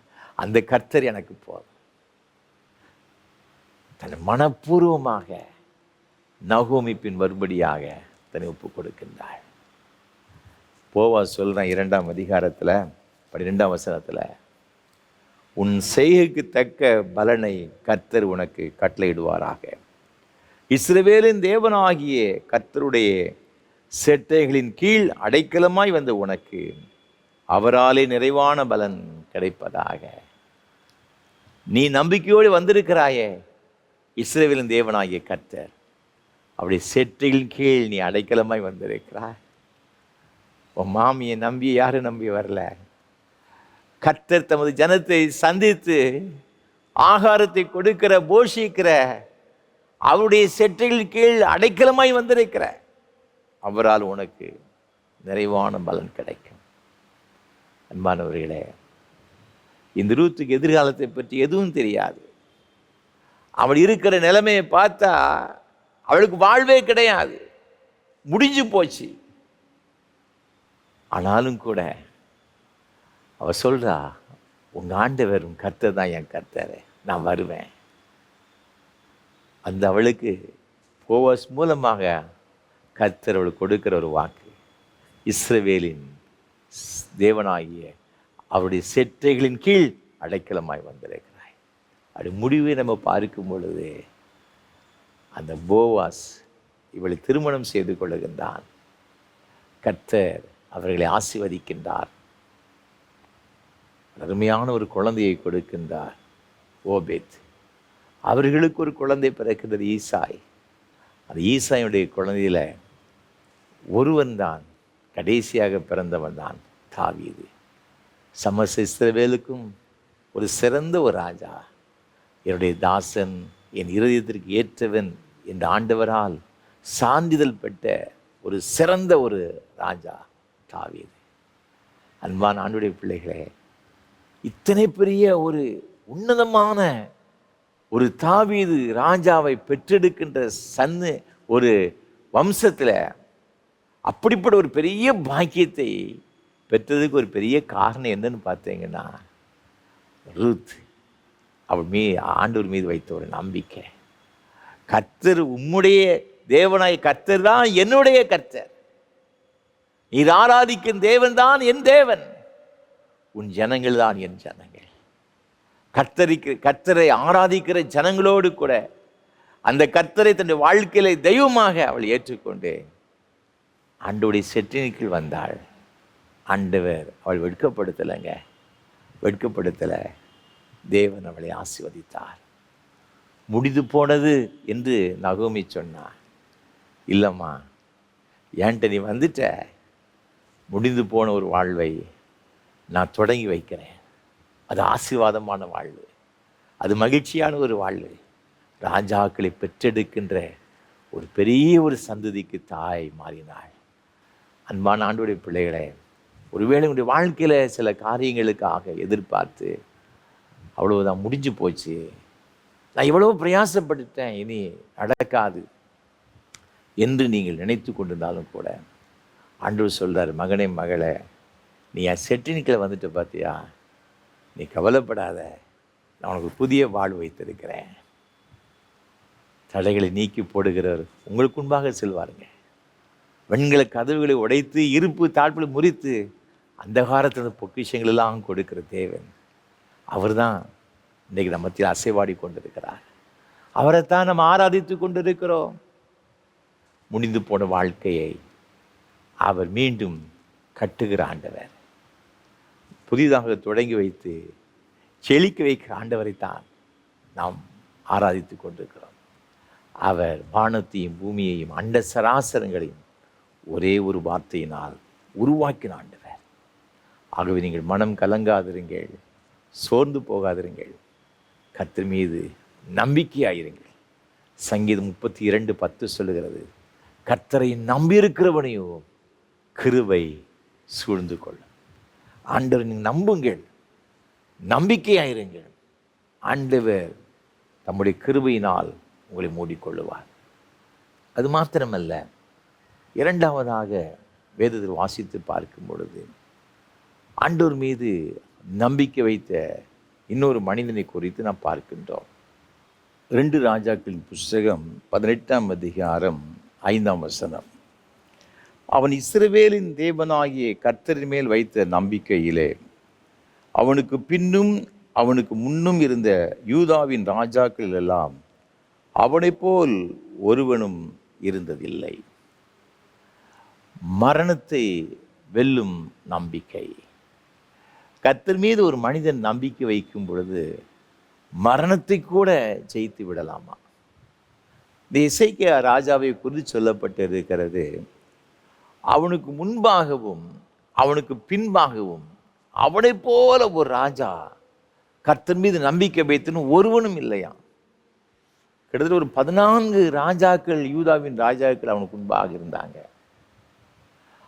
அந்த கர்த்தர் எனக்கு போதும். தன்னை மனப்பூர்வமாக நகோமி பின் வரும்படியாக தன்னை ஒப்பு கொடுக்கின்றாள். போவாஸ் சொல்றான் 2ஆம் அதிகாரத்தில் 12ஆம் வசனத்தில், உன் செய்கைக்கு தக்க பலனை கர்த்தர் உனக்கு கட்டளையிடுவாராக. இஸ்ரவேலின் தேவனாகிய கர்த்தருடைய செட்டைகளின் கீழ் அடைக்கலமாய் வந்த உனக்கு அவராலே நிறைவான பலன் கிடைப்பதாக. நீ நம்பிக்கையோடு வந்திருக்கிறாயே, இஸ்ரவேலின் தேவனாகிய கர்த்தர் அவருடைய செட்டைகளின் கீழ் நீ அடைக்கலமாய் வந்திருக்கிறாய். உன் மாமியை நம்பி யாரும் நம்பி வரல. கர்த்தர் தமது ஜனத்தை சந்தித்து ஆகாரத்தை கொடுக்கிற, போஷிக்கிற அவருடைய செட்டைகளின் கீழ் அடைக்கலமாய் வந்திருக்கிற அவரால் உனக்கு நிறைவான பலன் கிடைக்கும். அன்பானவர்களே, இந்த ரூத்துக்கு எதிர்காலத்தை பற்றி எதுவும் தெரியாது. அவள் இருக்கிற நிலைமையை பார்த்தா அவளுக்கு வாழ்வே கிடையாது, முடிஞ்சு போச்சு. ஆனாலும் கூட அவ சொல்றா, உங்க ஆண்டவர் உன் கர்த்தர் தான் என் கர்த்தர், நான் வருவேன். அந்த அவளுக்கு போவாஸ் மூலமாக கர்த்தர் அவளுக்கு கொடுக்கிற ஒரு வாக்கு, இஸ்ரவேலின் தேவனாகிய அவருடைய செட்டைகளின் கீழ் அடைக்கலமாய் வந்திருக்கிறாய். அப்படி முடிவை நம்ம பார்க்கும் பொழுது அந்த போவாஸ் இவளை திருமணம் செய்து கொள்ளுகின்றான். கர்த்தர் அவர்களை ஆசீர்வதிக்கின்றார். அருமையான ஒரு குழந்தையை கொடுக்கின்றார், ஓபேத். அவர்களுக்கு ஒரு குழந்தை பிறக்கின்றது, ஈசாய். அந்த ஈசாயுடைய குழந்தையில ஒருவன் தான், கடைசியாக பிறந்தவன் தான் தாவீது. சமஸ்த இஸ்ரவேலுக்கும் ஒரு சிறந்த ஒரு ராஜா, என்னுடைய தாசன், என் இருதயத்திற்கு ஏற்றவன் என்ற ஆண்டவரால் சான்றிதழ் பெற்ற ஒரு சிறந்த ஒரு ராஜா தாவீது. அன்பான ஆண்டவருடைய பிள்ளைகளே, இத்தனை பெரிய ஒரு உன்னதமான ஒரு தாவீது ராஜாவை பெற்றெடுக்கின்ற ஒரு வம்சத்தில் அப்படிப்பட்ட ஒரு பெரிய பாக்கியத்தை பெற்றதுக்கு ஒரு பெரிய காரணம் என்னன்னு பார்த்தீங்கன்னா, ரூத் அவள் ஆண்டவர் மீது வைத்த ஒரு நம்பிக்கை. கர்த்தர் உம்முடைய தேவனாய் கர்த்தர் தான் என்னுடைய கர்த்தர், நீர் ஆராதிக்கும் தேவன் தான் என் தேவன், உன் ஜனங்கள் தான் என் ஜனங்கள். கர்த்தரை ஆராதிக்கிற ஜனங்களோடு கூட அந்த கர்த்தரை தன்னுடைய வாழ்க்கையில தெய்வமாக அவள் ஏற்றுக்கொண்டு ஆண்டவருடைய செற்றினுக்குள் வந்தாள். ஆண்டவர் அவள் வெட்கப்படுத்தலை. தேவன் அவளை ஆசீர்வதித்தார். முடிந்து போனது என்று நகோமி சொன்னார். இல்லைம்மா, ஏன்ட்ட நீ வந்துட்ட, முடிந்து போன ஒரு வாழ்வை நான் தொடங்கி வைக்கிறேன். அது ஆசீர்வாதமான வாழ்வு, அது மகிழ்ச்சியான ஒரு வாழ்வு, ராஜாக்களை பெற்றெடுக்கின்ற ஒரு பெரிய ஒரு சந்ததிக்கு தாய் மாறினாள். அன்பான ஆண்டவருடைய பிள்ளைகளே, ஒருவேளை உங்களுடைய வாழ்க்கையில் சில காரியங்களுக்காக எதிர்பார்த்து அவ்வளவுதான் முடிஞ்சு போச்சு, நான் இவ்வளவு பிரயாசப்பட்டுட்டேன், இனி நடக்காது என்று நீங்கள் நினைத்து கொண்டிருந்தாலும் கூட ஆண்டவர் சொல்றார், மகனே மகளே, நீ என் செட்டினிக்கில் வந்துட்டு பார்த்தியா, நீ கவலைப்படாத, நான் உனக்கு புதிய வாழ்வு வைத்திருக்கிறேன். தடைகளை நீக்கி போடுகிறவர் உங்களுக்கு முன்பாக செல்வாருங்க. வெண்கல கதவுகளை உடைத்து இருப்பு தாழ்ப்புகளை முறித்து அந்தகாரத்தின் பொக்கிஷங்கள் எல்லாம் கொடுக்கிற தேவன் அவர் தான் இன்றைக்கு நம்ம மத்தியில் அசைவாடி கொண்டிருக்கிறார். அவரைத்தான் நம்ம ஆராதித்து கொண்டிருக்கிறோம். முடிந்து போன வாழ்க்கையை அவர் மீண்டும் கட்டுகிற ஆண்டவர், புதிதாக தொடங்கி வைத்து செழிக்க வைக்கிற ஆண்டவரைத்தான் நாம் ஆராதித்து கொண்டிருக்கிறோம். அவர் வானத்தையும் பூமியையும் அண்ட சராசரங்களையும் ஒரே ஒரு வார்த்தையினால் உருவாக்கின ஆண்டவர். ஆகவே நீங்கள் மனம் கலங்காதிருங்கள், சோர்ந்து போகாதிருங்கள், கர்த்தர் மீது நம்பிக்கையாயிருங்கள். சங்கீதம் 32:10 சொல்லுகிறது, கர்த்தரை நம்பியிருக்கிறவனையோ கிருபை சூழ்ந்து கொள்ளும். ஆண்டவர் நீங்கள் நம்புங்கள், நம்பிக்கையாயிருங்கள். ஆண்டவர் தம்முடைய கிருபையினால் உங்களை மூடிக்கொள்ளுவார். அது மாத்திரமல்ல, இரண்டாவதாக வேதத்தில் வாசித்து பார்க்கும் பொழுது ஆண்டவர் மீது நம்பிக்கை வைத்த இன்னொரு மனிதனை குறித்து நாம் பார்க்கின்றோம். 2 ராஜாக்களின் புஸ்தகம் 18ஆம் அதிகாரம் 5ஆம் வசனம். அவன் இஸ்ரவேலின் தேவனாகிய கர்த்தரின் மேல் வைத்த நம்பிக்கையிலே அவனுக்கு பின்னும் அவனுக்கு முன்னும் இருந்த யூதாவின் ராஜாக்கள் எல்லாம் அவனைப் போல் ஒருவனும் இருந்ததில்லை. மரணத்தை வெல்லும் நம்பிக்கை. கர்த்தர் மீது ஒரு மனிதன் நம்பிக்கை வைக்கும் பொழுது மரணத்தை கூட ஜெயித்து விடலாமா? இந்த எசேக்கியா ராஜாவை குறித்து சொல்லப்பட்டிருக்கிறது, அவனுக்கு முன்பாகவும் அவனுக்கு பின்பாகவும் அவனைப் போல ஒரு ராஜா கர்த்தர் மீது நம்பிக்கை வைத்துன்னு ஒருவனும் இல்லையா. கிட்டத்தட்ட ஒரு 14 ராஜாக்கள், யூதாவின் ராஜாக்கள் அவனுக்கு முன்பாக இருந்தாங்க.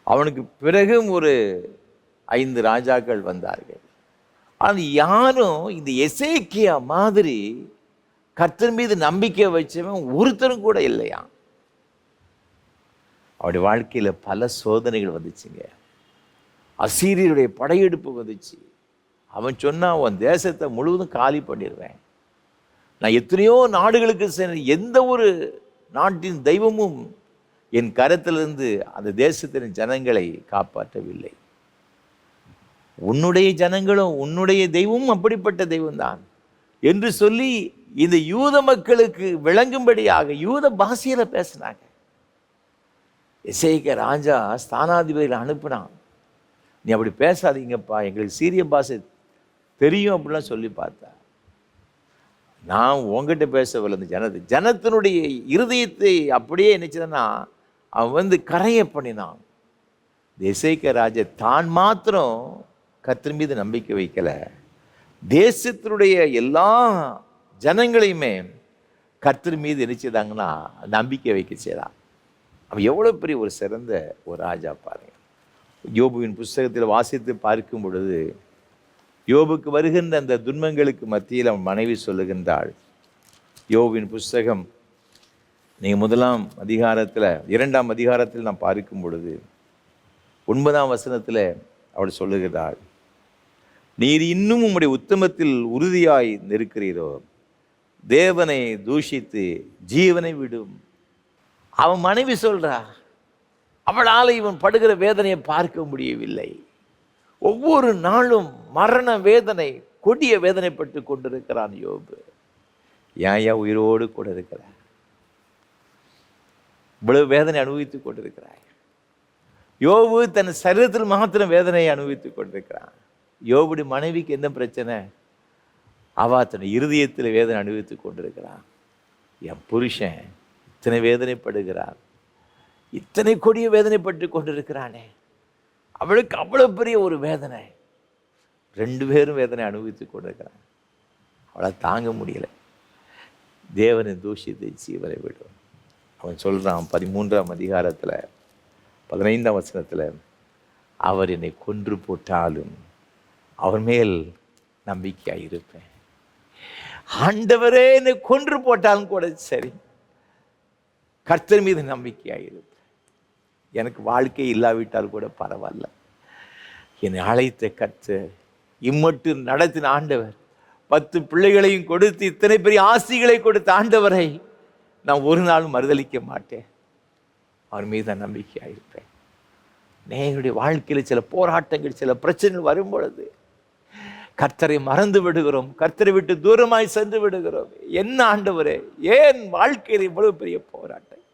அவனுக்கு பிறகும் ஒரு 5 ராஜாக்கள் வந்தார்கள். ஆனால் யாரும் இந்த எசேக்கியா மாதிரி கர்த்தர் மீது நம்பிக்கை வச்சவன் ஒருத்தரும் கூட இல்லையா. அவருடைய வாழ்க்கையில் பல சோதனைகள் வந்துச்சுங்க. அசீரியருடைய படையெடுப்பு வந்துச்சு. அவன் சொன்னான், உன் தேசத்தை முழுவதும் காலி பண்ணிடுவேன். நான் எத்தனையோ நாடுகளுக்கு சென்ற எந்த ஒரு நாட்டின் தெய்வமும் என் கரத்திலிருந்து அந்த தேசத்தின் ஜனங்களை காப்பாற்றவில்லை. உன்னுடைய ஜனங்களும் உன்னுடைய தெய்வமும் அப்படிப்பட்ட தெய்வம்தான் என்று சொல்லி இந்த யூத மக்களுக்கு விளங்கும்படியாக யூத பாஷையில பேசினாங்க. எசேக்கியா ராஜா ஸ்தானாதிபதிகளை அனுப்பினான், நீ அப்படி பேசாதீங்கப்பா, எங்களுக்கு சீரிய பாஷை தெரியும் அப்படிலாம் சொல்லி பார்த்தா. நான் உங்ககிட்ட பேசவில்லை, இந்த ஜனத்தினுடைய இருதயத்தை அப்படியே நினைச்சதுன்னா அவன் கரையை பண்ணினான். எசேக்கியா ராஜா தான் மாத்திரம் கர்த்தர் மீது நம்பிக்கை வைக்கல, தேசத்தினுடைய எல்லா ஜனங்களையுமே கர்த்தர் மீது நினைச்சதாங்கன்னா நம்பிக்கை வைக்க செய்தான். அவன் எவ்வளோ பெரிய ஒரு சிறந்த ஒரு ராஜா பாருங்க. யோபுவின் புஸ்தகத்தில் வாசித்து பார்க்கும் பொழுது யோபுக்கு வருகின்ற அந்த துன்பங்களுக்கு மத்தியில் அவன் மனைவி சொல்லுகின்றாள். யோபுவின் புஸ்தகம் நீங்கள் 1ஆம் அதிகாரத்தில் 2ஆம் அதிகாரத்தில் நாம் பார்க்கும் பொழுது 9ஆம் வசனத்தில் அவள் சொல்லுகிறாள், நீர் இன்னும் உம்முடைய உத்தமத்தில் உறுதியாய் நிற்கிறீரோ, தேவனை தூஷித்து ஜீவனை விடும். அவன் மனைவி சொல்றா, அவளால் இவன் படுகிற வேதனையை பார்க்க முடியவில்லை. ஒவ்வொரு நாளும் மரண வேதனை, கொடிய வேதனைப்பட்டு கொண்டிருக்கிறான் யோபு. ஏன் உயிரோடு கூட இருக்கிறார்? இவ்வளவு வேதனை அனுபவித்துக் கொண்டிருக்கிறாய். யோபு தன் சரீரத்தில் மாத்திரம் வேதனையை அனுபவித்துக் கொண்டிருக்கிறான். யோபுடைய மனைவிக்கு என்ன பிரச்சனை? அவ தன் இருதயத்தில் வேதனை அனுபவித்துக் கொண்டிருக்கிறான். என் புருஷன் இத்தனை வேதனைப்படுகிறார், இத்தனை கொடிய வேதனைப்பட்டு கொண்டிருக்கிறானே, அவளுக்கு அவ்வளவு பெரிய ஒரு வேதனை. 2 பேரும் வேதனை அனுபவித்துக் கொண்டிருக்கிறான். அவளை தாங்க முடியல. தேவனை தூஷித்து ஜீவனை விடும். அவன் சொல்றான் 13ஆம் அதிகாரத்தில் 15ஆம் வசனத்தில், அவர் என்னை கொன்று போட்டாலும் அவர் மேல் நம்பிக்கையாக இருப்பேன். ஆண்டவரே என்னை கொன்று போட்டாலும் கூட சரி, கர்த்தர் மீது நம்பிக்கையாக இருப்பேன். எனக்கு வாழ்க்கை இல்லாவிட்டால் கூட பரவாயில்ல, என்னை அழைத்த கர்த்தர், இம்மட்டு நடத்தின ஆண்டவர், 10 பிள்ளைகளையும் கொடுத்து இத்தனை பெரிய ஆசிகளை கொடுத்த ஆண்டவரை நான் ஒரு நாளும் மறுதலிக்க மாட்டேன். அவர் மீது நான் நம்பிக்கையாக இருப்பேன். நேருடைய வாழ்க்கையில் சில போராட்டங்கள், சில பிரச்சனைகள் வரும் பொழுது கர்த்தரை மறந்து விடுகிறோம், கர்த்தரை விட்டு தூரமாய் சென்று விடுகிறோம். என்ன ஆண்டவரே, ஏன் வாழ்க்கையில் இவ்வளவு பெரிய போராட்டம்,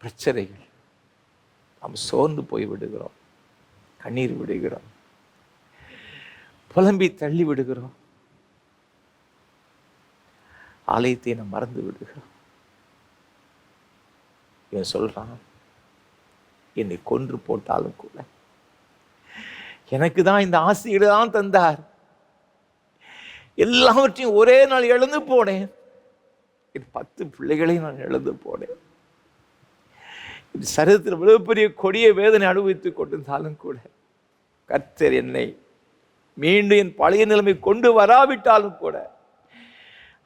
பிரச்சனைகள்? நாம் சோர்ந்து போய் விடுகிறோம், கண்ணீர் விடுகிறோம், புலம்பி தள்ளி விடுகிறோம், ஆலயத்தை நாம் மறந்து விடுகிறோம். இவன் சொல்றான், என்னை கொன்று போட்டாலும் கூட எனக்கு தான் இந்த ஆசைகளை தான் தந்தார், எல்லாவற்றையும் ஒரே நாள் இழந்து போனேன், என் 10 பிள்ளைகளை நான் இழந்து போனேன், சரீரத்தில் இவ்வளவு பெரிய கொடிய வேதனை அனுபவித்துக் கொண்டிருந்தாலும் கூட கர்த்தர் என்னை மீண்டும் என் பழைய நிலைமை கொண்டு வராவிட்டாலும் கூட,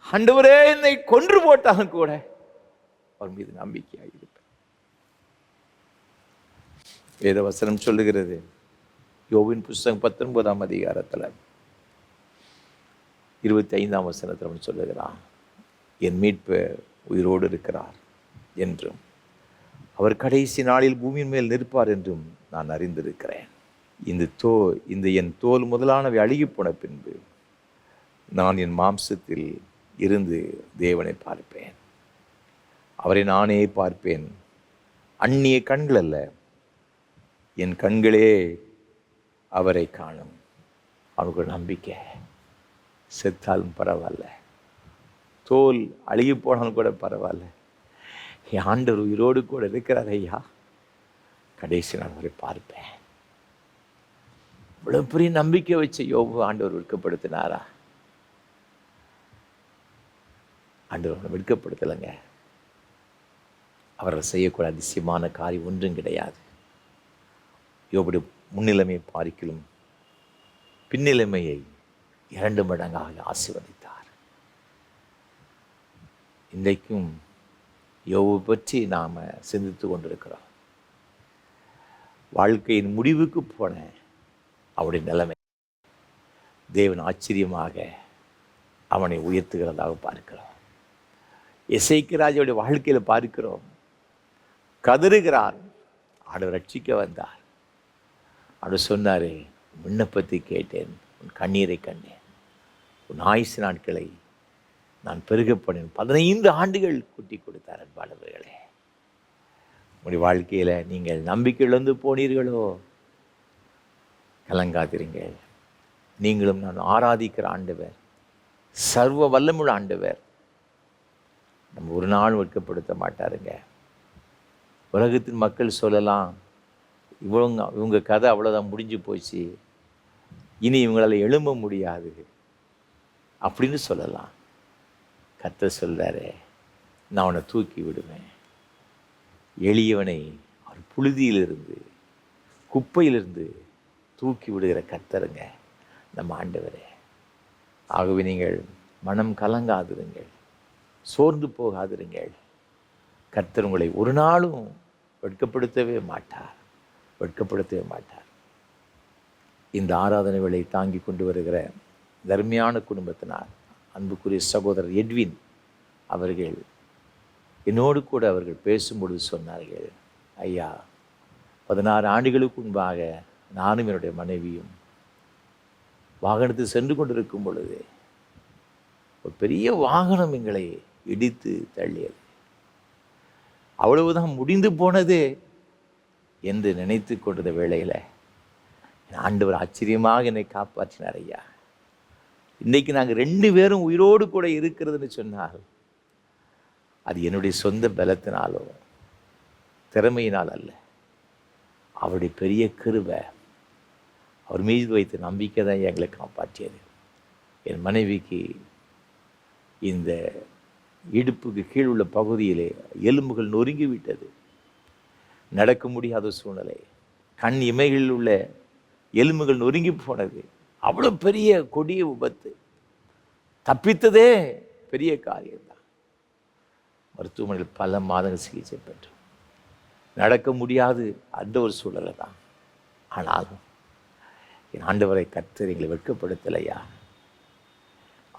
ஆண்டவரே என்னை கொன்று போட்டாலும் கூட அவர் மீது நம்பிக்கையாக இருப்பேன். வேத வசனம் சொல்லுகிறது, யோபின் புஸ்தகம் 19ஆம் அதிகாரத்தில் 25ஆம் வசனத்தில் அவன் சொல்லுகிறான், என் மீட்பர் உயிரோடு இருக்கிறார் என்றும் அவர் கடைசி நாளில் பூமியின் மேல் நிற்பார் என்றும் நான் அறிந்திருக்கிறேன். இந்த என் தோல் முதலானவை அழுகி போன பின்பு நான் என் மாம்சத்தில் இருந்து தேவனை பார்ப்பேன், அவரை நானே பார்ப்பேன், அந்நிய கண்கள் அல்ல, என் கண்களே அவரை காணும். அவனுக்கு நம்பிக்கை, செத்தாலும் பரவாயில்ல, தோல் அழுகி போனாலும் கூட பரவாயில்ல, என் ஆண்டவர் உயிரோடு கூட இருக்கிறார் ஐயா, கடைசி நான் அவரை பார்ப்பேன். இவ்வளவு பெரிய நம்பிக்கை வச்ச யோபு ஆண்டவர் வெட்கப்படுத்தினாரா? ஆண்டவர் வெட்கப்படுத்தலைங்க. அவரை செய்யக்கூட அதிசயமான காரியம் ஒன்றும் கிடையாது. யோபுடைய முன்னிலைமையை பார்க்கிலும் பின்னிலைமையை 2 மடங்காக ஆசீர்வதித்தார். இன்றைக்கும் யோபு பற்றி நாம் சிந்தித்து கொண்டிருக்கிறோம். வாழ்க்கையின் முடிவுக்கு போன அவருடைய நிலைமை தேவன் ஆச்சரியமாக அவனை உயர்த்துகிறதாக பார்க்கிறோம். எசேக்கியா ராஜாவுடைய வாழ்க்கையில் பார்க்கிறோம், கதறுகிறார், ஆண்டவர் ரட்சிக்க வந்தார். அவர் சொன்னார், விண்ணப்பத்தை கேட்டேன், உன் கண்ணீரை கண்டேன், உன் ஆயுசு நாட்களை நான் பெருகப்படேன். 15 ஆண்டுகள் கூட்டி கொடுத்தார். அன்பானவர்களே, உங்களுடைய வாழ்க்கையில் நீங்கள் நம்பிக்கை இழந்து போனீர்களோ, கலங்காதிருங்கள். நீங்களும் நான் ஆராதிக்கிற ஆண்டவர் சர்வ வல்லமுள்ள ஆண்டவர் நம்ம ஒரு நாள் வெட்கப்படுத்த மாட்டாருங்க. உலகத்தின் மக்கள் சொல்லலாம், இவங்க கதை அவ்வளோதான், முடிஞ்சு போச்சு, இனி இவங்களால் எழும்ப முடியாது அப்படின்னு சொல்லலாம். கர்த்தர் சொல்றாரு, நான் அவனை தூக்கி விடுவேன். எளியவனை அவர் புழுதியிலிருந்து, குப்பையிலிருந்து தூக்கி விடுகிற கர்த்தருங்க நம்ம ஆண்டவரே. ஆகவே நீங்கள் மனம் கலங்காதிருங்கள், சோர்ந்து போகாதிருங்கள். கர்த்தர் உங்களை ஒரு நாளும் வெட்கப்படுத்தவே மாட்டார், வெட்கப்படுத்தவே மாட்டார். இந்த ஆராதனை வேளை தாங்கி கொண்டு வருகிற தர்மையான குடும்பத்தினார் அன்புக்குரிய சகோதரர் எட்வின் அவர்கள் என்னோடு கூட அவர்கள் பேசும்பொழுது சொன்னார்கள், ஐயா, 16 ஆண்டுகளுக்கு முன்பாக நானும் என்னுடைய மனைவியும் வாகனத்தில் சென்று கொண்டிருக்கும் பொழுது ஒரு பெரிய வாகனம் எங்களை இடித்து தள்ளியது. அவ்வளவுதான், முடிந்து போனது என்று நினைத்து கொண்டிருந்த வேளையில் ஆண்டவர் ஆச்சரியமாக என்னை காப்பாற்றினார் ஐயா. இன்றைக்கு நாங்கள் 2 பேரும் உயிரோடு கூட இருக்கிறதுன்னு சொன்னால் அது என்னுடைய சொந்த பலத்தினாலோ திறமையினால் அல்ல, அவருடைய பெரிய கிருபை, அவர் மீது வைத்த நம்பிக்கை தான் எங்களை காப்பாற்றியது. என் மனைவிக்கு இந்த இடுப்புக்கு கீழ் உள்ள பகுதியிலே எலும்புகள் நொறுங்கி விட்டது, நடக்க முடியாத சூழ்நிலை, கண் இமைகளில் உள்ள எலும்புகள் நொறுங்கி போனது. அவ்வளோ பெரிய கொடிய விபத்து, தப்பித்ததே பெரிய காரியம்தான். மருத்துவமனையில் பல மாதங்கள் சிகிச்சை பெற்றோம், நடக்க முடியாது அந்த ஒரு சூழலை தான். ஆனாலும் என் ஆண்டவரை கர்த்தர் எங்களை வெட்கப்படுத்தலையா,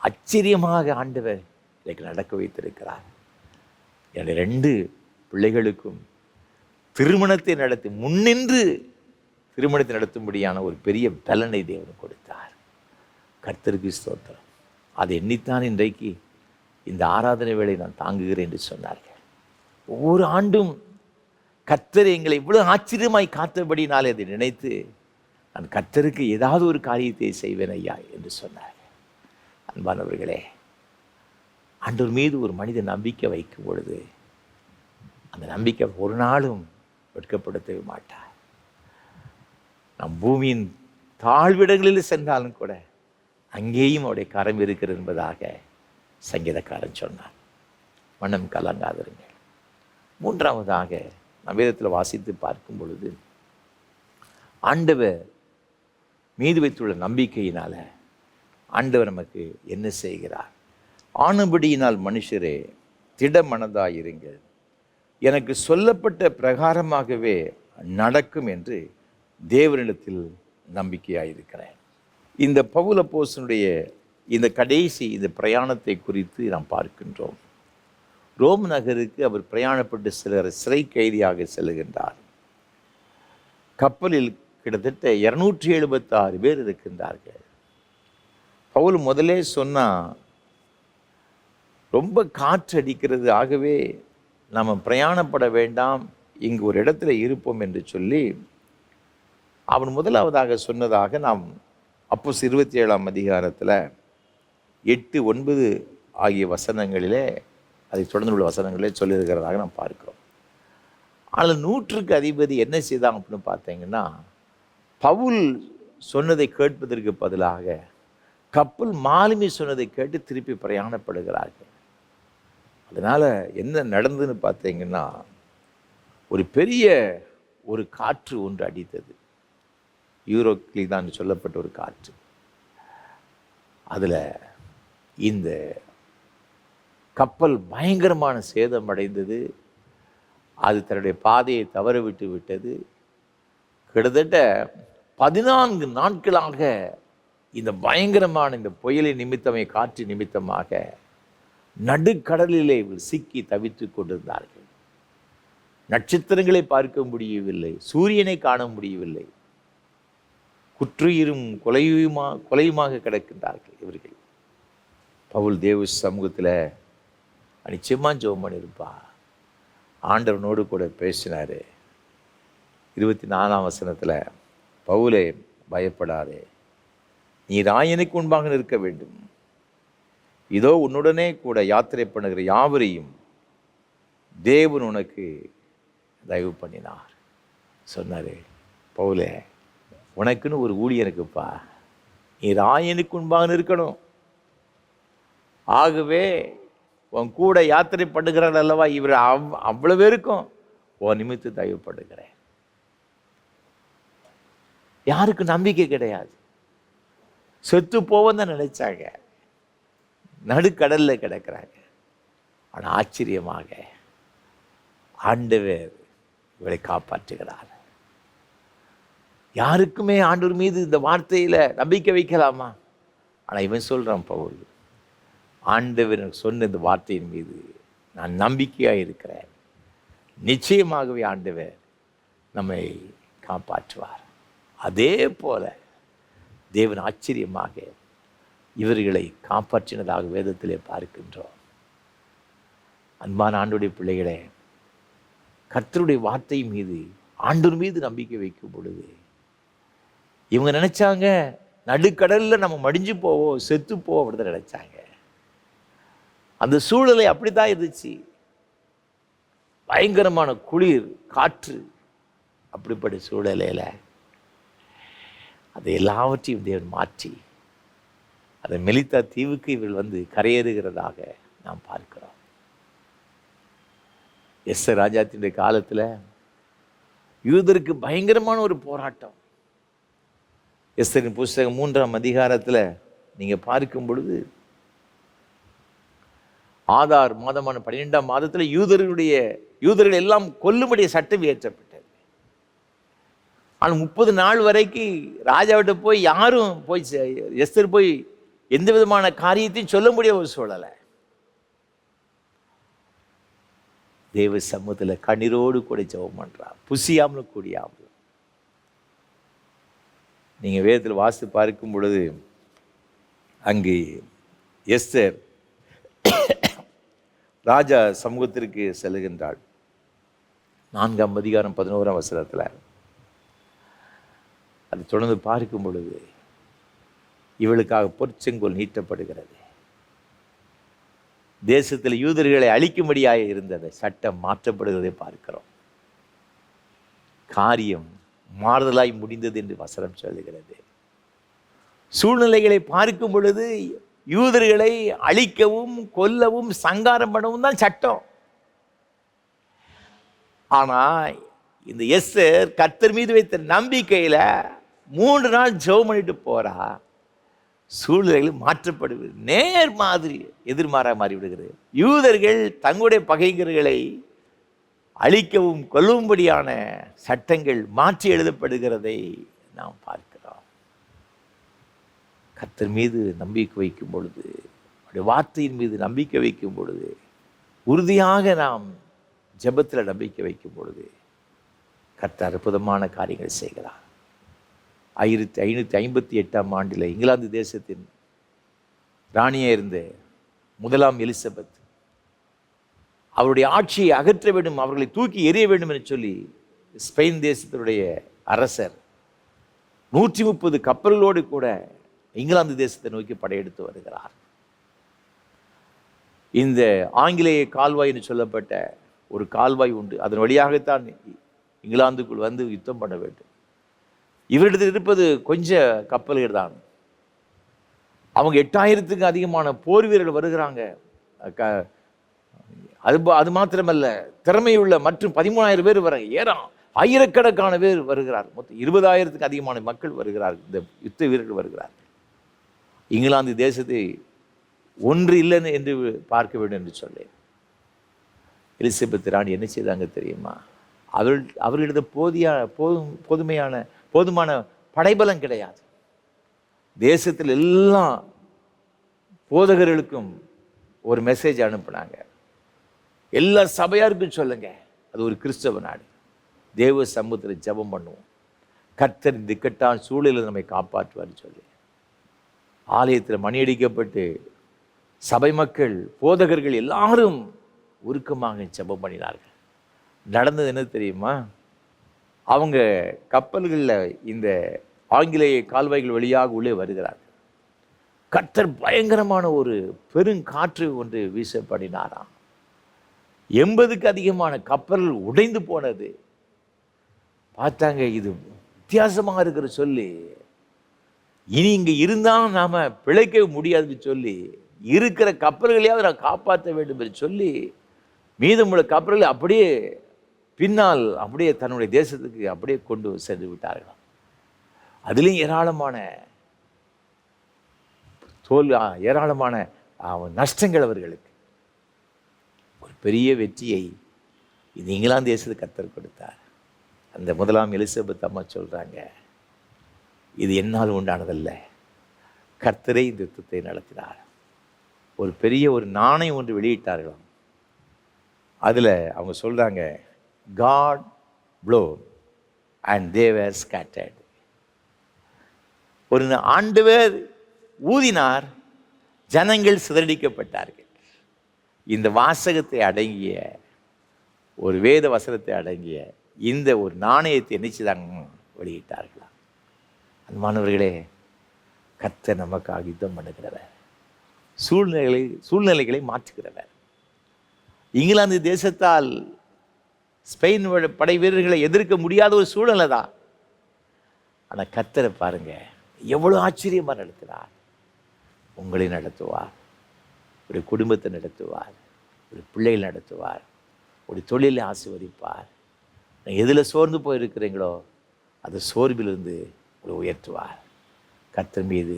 ஆச்சரியமாக ஆண்டவர் எனக்கு நடக்க வைத்திருக்கிறார். என்னுடைய 2 பிள்ளைகளுக்கும் திருமணத்தை நடத்தி முன்னின்று திருமணத்தை நடத்தும்படியான ஒரு பெரிய பலனை தேவன் கொடுத்தார். கர்த்தருக்கு ஸ்தோத்திரம். அதை எண்ணித்தான் இன்றைக்கு இந்த ஆராதனை வேளை நான் தாங்குகிறேன் என்று சொன்னார்கள். ஒவ்வொரு ஆண்டும் கர்த்தர் எங்களை இவ்வளவு ஆச்சரியமாய் காத்தபடினாலே அதை நினைத்து நான் கர்த்தருக்கு ஏதாவது ஒரு காரியத்தை செய்வேன் ஐயா என்று சொன்னார்கள். அன்பானவர்களே, ஆண்டவர் மீது ஒரு மனிதன் நம்பிக்கை வைக்கும் பொழுது அந்த நம்பிக்கை ஒரு நாளும் வெட்கப்படுத்தவே மாட்டார். நம் பூமியின் தாழ்விடங்களில் சென்றாலும் கூட அங்கேயும் அவருடைய கரம் இருக்கிறது என்பதாக சங்கீதக்காரன் சொன்னார். மனம் கலங்காதிருங்கள். மூன்றாவதாக நம் வேதத்தில் வாசித்து பார்க்கும் பொழுது ஆண்டவர் மீது வைத்துள்ள நம்பிக்கையினால ஆண்டவர் நமக்கு என்ன செய்கிறார்? ஆனபடியினால் மனுஷரே திடமனதாயிருங்கள், எனக்கு சொல்லப்பட்ட பிரகாரமாகவே நடக்கும் என்று தேவனிடத்தில் நம்பிக்கையாயிருக்கிறேன். இந்த பவுல் அப்போஸ்தலனுடைய இந்த கடைசி இந்த பிரயாணத்தை குறித்து நாம் பார்க்கின்றோம். ரோம் நகருக்கு அவர் பிரயாணப்பட்டு சிலர் சிறை கைதியாக செல்கின்றார். கப்பலில் கிட்டத்தட்ட 276 பேர் இருக்கின்றார்கள். பவுல் முதலே சொன்னா ரொம்ப காற்று அடிக்கிறது, ஆகவே நாம் பிரயாணப்பட வேண்டாம், இங்கு ஒரு இடத்துல இருப்போம் என்று சொல்லி அவன் முதலாவதாக சொன்னதாக நாம் அப்போஸ்தலர் 27ஆம் அதிகாரத்தில் 8, 9 ஆகிய வசனங்களிலே, அதை தொடர்ந்து உள்ள வசனங்களிலே சொல்லியிருக்கிறதாக நாம் பார்க்கிறோம். ஆனால் 100க்கு அதிபதி என்ன செய்தாங்க அப்படின்னு பார்த்தீங்கன்னா, பவுல் சொன்னதை கேட்பதற்கு பதிலாக கப்பல் மாலுமி சொன்னதை கேட்டு திருப்பி பிரயாணப்படுகிறார்கள். அதனால் என்ன நடந்ததுன்னு பார்த்தீங்கன்னா, ஒரு பெரிய ஒரு காற்று ஒன்று அடித்தது. யூரோக்லி தான் சொல்லப்பட்ட ஒரு காற்று. அதில் இந்த கப்பல் பயங்கரமான சேதம் அடைந்தது. அது தன்னுடைய பாதையை தவற விட்டு விட்டது. கிட்டத்தட்ட 14 நாட்களாக இந்த பயங்கரமான இந்த புயலின் நிமித்தமே, காற்று நிமித்தமாக நடுக்கடலிலே சிக்கி தவித்து கொண்டிருந்தார்கள். நட்சத்திரங்களை பார்க்க முடியவில்லை, சூரியனை காண முடியவில்லை. குற்றுயிரும் கொலையுமாக கிடக்கின்றார்கள் இவர்கள். பவுல் தேவ சமூகத்தில் நிச்சயமாக ஜெபம் பண்ணியிருப்பா. ஆண்டவனோடு கூட பேசினார். 24ஆம் வசனத்தில், பவுலே பயப்படாதே, நீ ராயனுக்கு முன்பாக நிற்க வேண்டும், இதோ உன்னுடனே கூட யாத்திரை பண்ணுகிற யாவரையும் தேவன் உனக்கு தயவு பண்ணினார் சொன்னார். பவுலே, உனக்குன்னு ஒரு ஊழியன் இருக்குப்பா, நீ ராயனுக்கு முன்பாக இருக்கணும். ஆகவே உன் கூட யாத்திரை பண்ணுகிறாள் அல்லவா, இவர் அவ்வளவு பேருக்கும் உன் நிமித்து தயவுப்படுகிறேன். யாருக்கு நம்பிக்கை கிடையாது, செத்து போவன்னு நினைச்சாங்க, நடுக்கடல்ல கிடக்கிறாங்க. ஆனால் ஆச்சரியமாக ஆண்டவர் இவரை காப்பாற்றுகிறார். யாருக்குமே ஆண்டவர் மீது இந்த வார்த்தையில் நம்பிக்கை வைக்கலாமா? ஆனால் இவன் சொல்கிறான், பவுல், ஆண்டவர் சொன்ன இந்த வார்த்தையின் மீது நான் நம்பிக்கையாக இருக்கிறேன், நிச்சயமாகவே ஆண்டவர் நம்மை காப்பாற்றுவார். அதே போல தேவன் ஆச்சரியமாக இவர்களை காப்பாற்றினதாக வேதத்திலே பார்க்கின்றோம். அன்பான ஆண்டவருடைய பிள்ளைகளே, கர்த்தருடைய வார்த்தை மீது, ஆண்டவர் மீது நம்பிக்கை வைக்கும் பொழுது இவங்க நினைச்சாங்க நடுக்கடலில் நம்ம மடிஞ்சு போவோம், செத்து போவோம் அப்படிதான் நினைச்சாங்க. அந்த சூழலை அப்படித்தான் இருந்துச்சு. பயங்கரமான குளிர், காற்று, அப்படிப்பட்ட சூழலையில் அதை எல்லாவற்றையும் தேவன் மாற்றி அதை மெலித்தா தீவுக்கு இவர்கள் வந்து கரையேறுகிறதாக நாம் பார்க்கிறோம். எஸ்தர் ராஜாத்தினுடைய காலத்தில் யூதருக்கு பயங்கரமான ஒரு போராட்டம். எஸ்தரின் புஸ்தகம் 3ஆம் அதிகாரத்தில் நீங்கள் பார்க்கும் பொழுது, ஆதார் மாதமான 12ஆம் மாதத்தில் யூதர்கள் எல்லாம் கொல்லும்படிய சட்டம் இயற்றப்பட்டது. ஆனால் 30 நாள் வரைக்கும் ராஜாவிட்ட போய் யாரும் எஸ்தர் போய் எந்த விதமான காரியத்தையும் சொல்ல முடிய ஒரு சூழலை. தேவ சமூகத்தில் கண்ணீரோடு கூட ஜெபம் பண்றார், புசியாமல் கூடியாமல். நீங்கள் வேதத்தில் வாசித்து பார்க்கும் பொழுது அங்கு எஸ்தர் ராஜா சமூகத்திற்கு செல்லுகின்றாள். 4ஆம் அதிகாரம் 11ஆம் வசனத்தில் அது தொடர்ந்து பார்க்கும் பொழுது இவளுக்காக பொற்செங்கோல் நீட்டப்படுகிறது. தேசத்தில் யூதர்களை அழிக்கும்படியாக இருந்தது சட்டம் மாற்றப்படுவதை பார்க்கிறோம். காரியம் மாறுதலாய் முடிந்தது என்று வசனம் சொல்லுகிறது. சூழ்நிலைகளை பார்க்கும் பொழுது யூதர்களை அழிக்கவும் கொல்லவும் சங்காரம் பண்ணவும் தான் சட்டம். ஆனா இந்த எஸ்தர் கர்த்தர் மீது வைத்த நம்பிக்கையில 3 நாள் ஜெபம் பண்ணிட்டு போறா. சூழ்நிலைகள் மாற்றப்படுவது நேர் மாதிரி எதிர்மாறாக மாறிவிடுகிறது. யூதர்கள் தங்களுடைய பகைஞர்களை அழிக்கவும் கொல்லும்படியான சட்டங்கள் மாற்றி எழுதப்படுகிறதை நாம் பார்க்கிறோம். கர்த்தர் மீது நம்பிக்கை வைக்கும் பொழுது, அவருடைய வார்த்தையின் மீது நம்பிக்கை வைக்கும் பொழுது, உறுதியாக நாம் ஜெபத்தில் நம்பிக்கை வைக்கும் பொழுது கர்த்தர் அற்புதமான காரியங்கள் செய்கிறார். 1558ஆம் ஆண்டில் இங்கிலாந்து தேசத்தின் ராணியாக இருந்த 1ஆம் எலிசபெத் அவருடைய ஆட்சியை அகற்ற வேண்டும், அவர்களை தூக்கி எறிய வேண்டும் என்று சொல்லி ஸ்பெயின் தேசத்தினுடைய அரசர் 130 கப்பல்களோடு கூட இங்கிலாந்து தேசத்தை நோக்கி படையெடுத்து வருகிறார். இந்த ஆங்கிலேய கால்வாய் என்று சொல்லப்பட்ட ஒரு கால்வாய் உண்டு. அதன் வழியாகத்தான் இங்கிலாந்துக்குள் வந்து யுத்தம் பண்ண வேண்டும். இவரிடத்தில் இருப்பது கொஞ்சம் கப்பல்கள் தான். அவங்க 8000க்கும் அதிகமான போர் வீரர்கள் வருகிறாங்க. அது மாத்திரமல்ல, திறமையுள்ள மற்றும் 13,000 பேர் வர ஆயிரக்கணக்கான பேர் வருகிறார். மொத்தம் 20,000க்கும் அதிகமான மக்கள் வருகிறார்கள். இந்த யுத்த வீரர்கள் வருகிறார்கள். இங்கிலாந்து தேசத்தை ஒன்று இல்லைன்னு என்று பார்க்க வேண்டும் என்று சொல்லி எலிசபெத் ராணி என்ன செய்தாங்க தெரியுமா? அவர்களிடம் போதுமான படைபலம் கிடையாது. தேசத்தில் எல்லா போதகர்களுக்கும் ஒரு மெசேஜ் அனுப்புனாங்க. எல்லா சபையாருக்கும் சொல்லுங்க, அது ஒரு கிறிஸ்தவ நாடு, தேவ சமூகத்தில் ஜெபம் பண்ணுவோம், கர்த்தர் இந்த இக்கட்டான சூழலில் நம்மை காப்பாற்றுவார்னு சொல்லி ஆலயத்தில் மணியடிக்கப்பட்டு சபை மக்கள் போதகர்கள் எல்லாரும் உருக்கமாக ஜெபம் பண்ணினார்கள். நடந்தது என்ன தெரியுமா? அவங்க கப்பல்களில் இந்த ஆங்கிலேய கால்வாய்கள் வழியாக உள்ளே வருகிறார்கள். கர்த்தர் பயங்கரமான ஒரு பெருங்காற்று ஒன்று வீசப்படினாராம். 80க்கு அதிகமான கப்பல்கள் உடைந்து போனது. பார்த்தாங்க, இது வித்தியாசமாக இருக்கிற சொல்லி, இனி இங்கே இருந்தால் நாம் பிழைக்க முடியாதுன்னு சொல்லி இருக்கிற கப்பல்களையாவது நான் காப்பாற்ற வேண்டும் என்று சொல்லி மீதமுள்ள கப்பல்களை அப்படியே பின்னால் அப்படியே தன்னுடைய தேசத்துக்கு அப்படியே கொண்டு சென்று விட்டார்களாம். அதுலேயும் ஏராளமான நஷ்டங்கள் அவர்களுக்கு. ஒரு பெரிய வெற்றியை இது இங்கிலாந்து தேசத்துக்கு கர்த்தர் கொடுத்தார். அந்த 1ஆம் எலிசபெத் அம்மா சொல்கிறாங்க, இது என்னால் உண்டானதல்ல, கர்த்தரே இந்த யுத்தத்தை நடத்தினார். ஒரு பெரிய ஒரு நாணயம் ஒன்று வெளியிட்டார்களாம். அதில் அவங்க சொல்கிறாங்க, God blew and they were scattered. ஒரு ஆண்டவர் ஊதினார், ஜனங்கள் சிதறடிக்கப்பட்டார்கள். இந்த வாசகத்தை அடங்கிய ஒரு வேத வசனத்தை அடங்கிய இந்த ஒரு நாணயத்தை நினைச்சுதாங்க வெளியிட்டார்களா. அன்பானவர்களே, கர்த்தர் நமக்காக யுத்தம் பண்ணுகிறவர், சூழ்நிலைகளை மாற்றுகிறவர். இங்கிலாந்து தேசத்தால் ஸ்பெயின் படை வீரர்களை எதிர்க்க முடியாத ஒரு சூழ்நிலை தான். ஆனால் கர்த்தரை பாருங்க, எவ்வளோ ஆச்சரியமாக நடத்துகிறார். உங்களை நடத்துவார், ஒரு குடும்பத்தை நடத்துவார், ஒரு பிள்ளைகள் நடத்துவார், ஒரு தொழிலை ஆசீர்வதிப்பார். எதில் சோர்ந்து போயிருக்கிறீங்களோ அந்த சோர்விலிருந்து உங்களை உயர்த்துவார். கர்த்தர் மீது